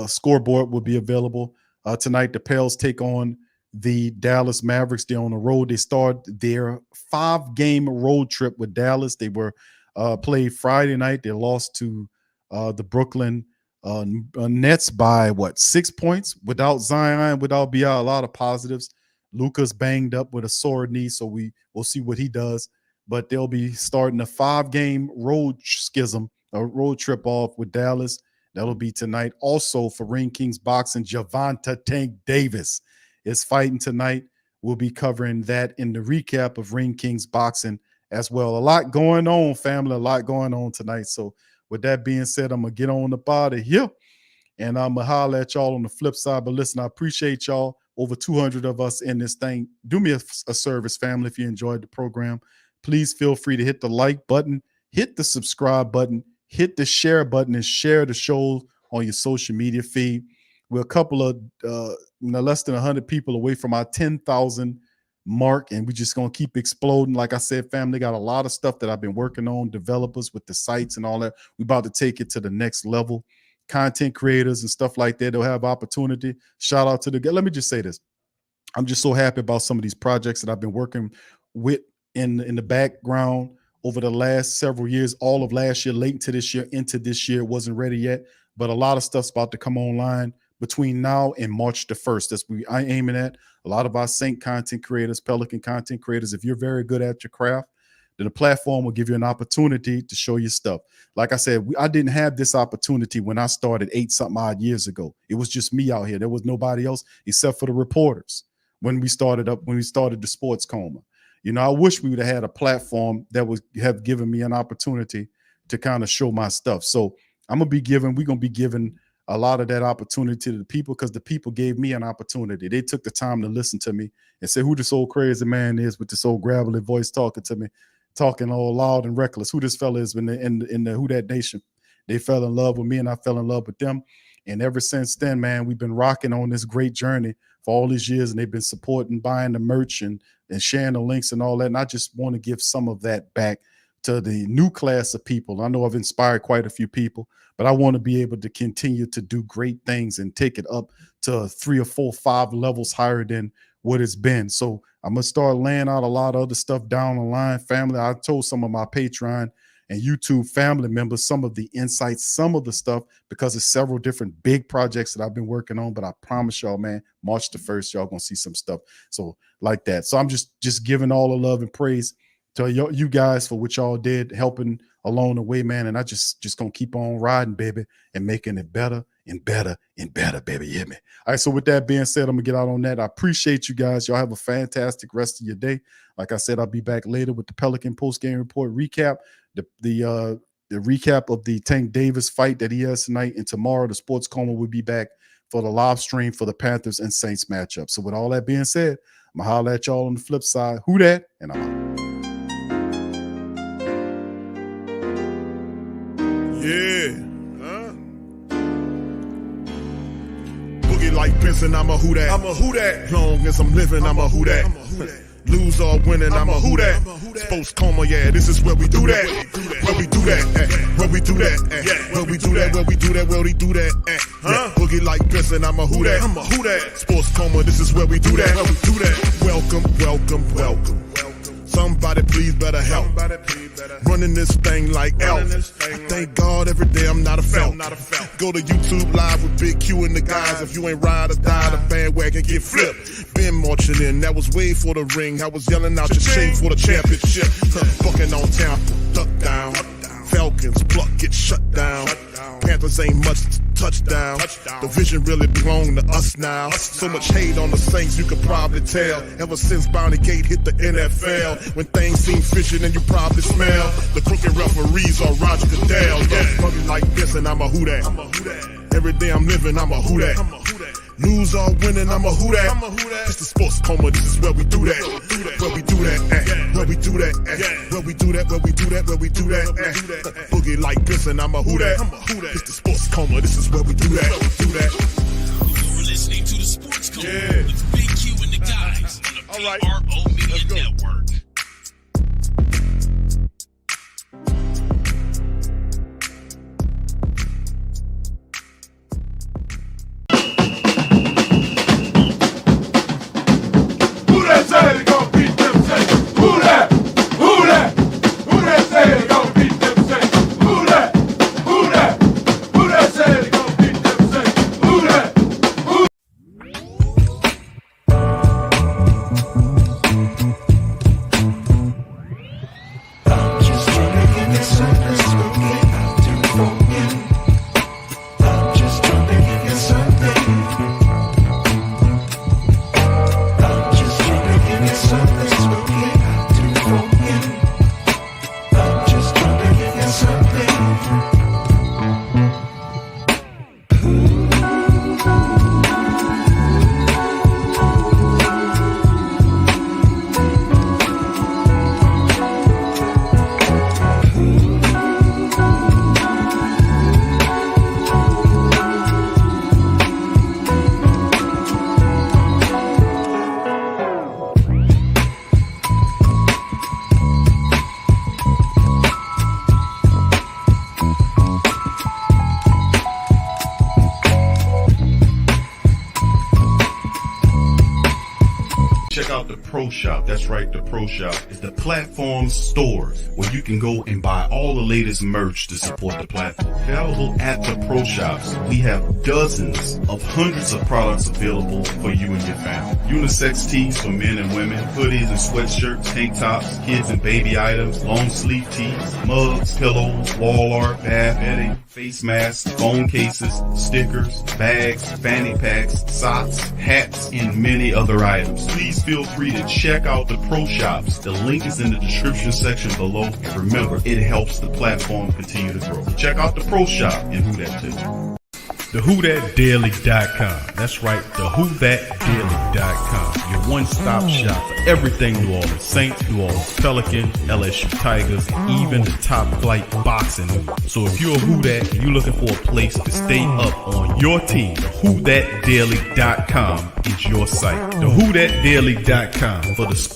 scoreboard will be available tonight. The Pels take on the Dallas Mavericks. They're on the road. They start their 5-game road trip with Dallas. They were played Friday night. They lost to the Brooklyn Nets by 6 points without Zion, without BI. A lot of positives. Luka's banged up with a sore knee, so we'll see what he does. But they'll be starting a 5-game road trip off with Dallas. That'll be tonight. Also for Ring Kings Boxing, Javonta Tank Davis is fighting tonight we'll be covering that in the recap of Ring Kings Boxing as well. A lot going on, family, a lot going on tonight. So with that being said, I'm going to get on up out of here, and I'm going to holler at y'all on the flip side. But listen, I appreciate y'all. Over 200 of us in this thing. Do me a service, family, if you enjoyed the program. Please feel free to hit the like button, hit the subscribe button, hit the share button, and share the show on your social media feed. We're a couple of less than 100 people away from our 10,000 mark, and we're just going to keep exploding. Like I said, family, got a lot of stuff that I've been working on, developers with the sites and all that. We're about to take it to the next level. Content creators and stuff like that, they'll have opportunity. Shout out to let me just say this. I'm just so happy about some of these projects that I've been working with in the background over the last several years, all of last year, late into this year, wasn't ready yet, but a lot of stuff's about to come online between now and March the 1st. That's what I'm aiming at. A lot of our Sync content creators, Pelican content creators, if you're very good at your craft, then the platform will give you an opportunity to show your stuff. Like I said, I didn't have this opportunity when I started 8-something odd years ago. It was just me out here. There was nobody else except for the reporters when we started the Sports Coma. You know, I wish we would have had a platform that would have given me an opportunity to kind of show my stuff. So we're going to be giving a lot of that opportunity to the people, because the people gave me an opportunity. They took the time to listen to me and say who this old crazy man is with this old gravelly voice talking to me, talking all loud and reckless, who this fella is in the Who Dat Nation. They fell in love with me and I fell in love with them. And ever since then, man, we've been rocking on this great journey for all these years, and they've been supporting, buying the merch and sharing the links and all that. And I just want to give some of that back to the new class of people. I know I've inspired quite a few people, but I want to be able to continue to do great things and take it up to 3 or 4, 5 levels higher than what it's been. So I'm going to start laying out a lot of other stuff down the line. Family, I told some of my Patreon and YouTube family members some of the insights, some of the stuff, because of several different big projects that I've been working on. But I promise y'all, man, March the 1st, y'all going to see some stuff. So like that. So I'm just giving all the love and praise to you guys for what y'all did, helping along the way, man. And I just going to keep on riding, baby, and making it better and better and better, baby. You hear me? All right. So with that being said, I'm going to get out on that. I appreciate you guys. Y'all have a fantastic rest of your day. Like I said, I'll be back later with the Pelican post-game report recap, the recap of the Tank Davis fight that he has tonight. And tomorrow, the Sports Coma will be back for the live stream for the Panthers and Saints matchup. So with all that being said, I'm going to holler at y'all on the flip side. Who dat? And I'm out. Yeah. Boogie like Benson, I'm a who dat. I'm a who dat. Long as I'm living, I'm a who dat. Lose or winning, I'm a who dat. Sports Coma, yeah, this is where we do that. Where we do that, where we do that, where we do that, where we do that, where we do that. Boogie like Benson, I'm a who dat. I'm a who dat. Sports Coma, this is where we do that. Where we do that. Welcome, welcome, welcome. Somebody please better help. Running this thing like Elf. I thank God every day I'm not a felt. Go to YouTube Live with Big Q and the guys. If you ain't ride or die, the bandwagon get flipped. Been marching in, that was way for the ring. I was yelling out your shame for the championship. Bucking on Tampa, duck down. Falcons, pluck, get shut down. Panthers ain't much touchdown. The vision really belong to us now. So much hate on the Saints, you could probably tell. Ever since Bounty Gate hit the NFL, when things seem fishy and you probably smell the crooked referees or Roger Goodell. Yeah, probably like this and I'm a who dat. Every day I'm living, I'm a who dat. Lose or winning, I'm a who dat. It's the Sports Coma, this is where we do that. Where we do that, where we do that, where we do that, where we do that, where we do that. Boogie like this and I'm a who dat. It's the Sports Coma, this is where we do that. You're listening to the Sports Coma with Big Q and the guys on the PRO Media Network. Pro Shop. That's right, the Pro Shop is the platform's store where you can go and buy all the latest merch to support the platform. Available at the Pro Shops, we have dozens of hundreds of products available for you and your family. Unisex tees for men and women, hoodies and sweatshirts, tank tops, kids and baby items, long sleeve tees, mugs, pillows, wall art, bath bedding, face masks, phone cases, stickers, bags, fanny packs, socks, hats, and many other items. Please feel free to check out the Pro Shops. The link is in the description section below. And remember, it helps the platform continue to grow. So check out the Pro Shop and Who That too. TheWhoThatDaily.com. That's right, TheWhoThatDaily.com. Your one-stop shop for everything New Orleans Saints, New Orleans Pelicans, LSU Tigers, even the top flight boxing news. So if you're a Who That and you're looking for a place to stay up on your team, TheWhoThatDaily.com is your site. TheWhoThatDaily.com for the sports.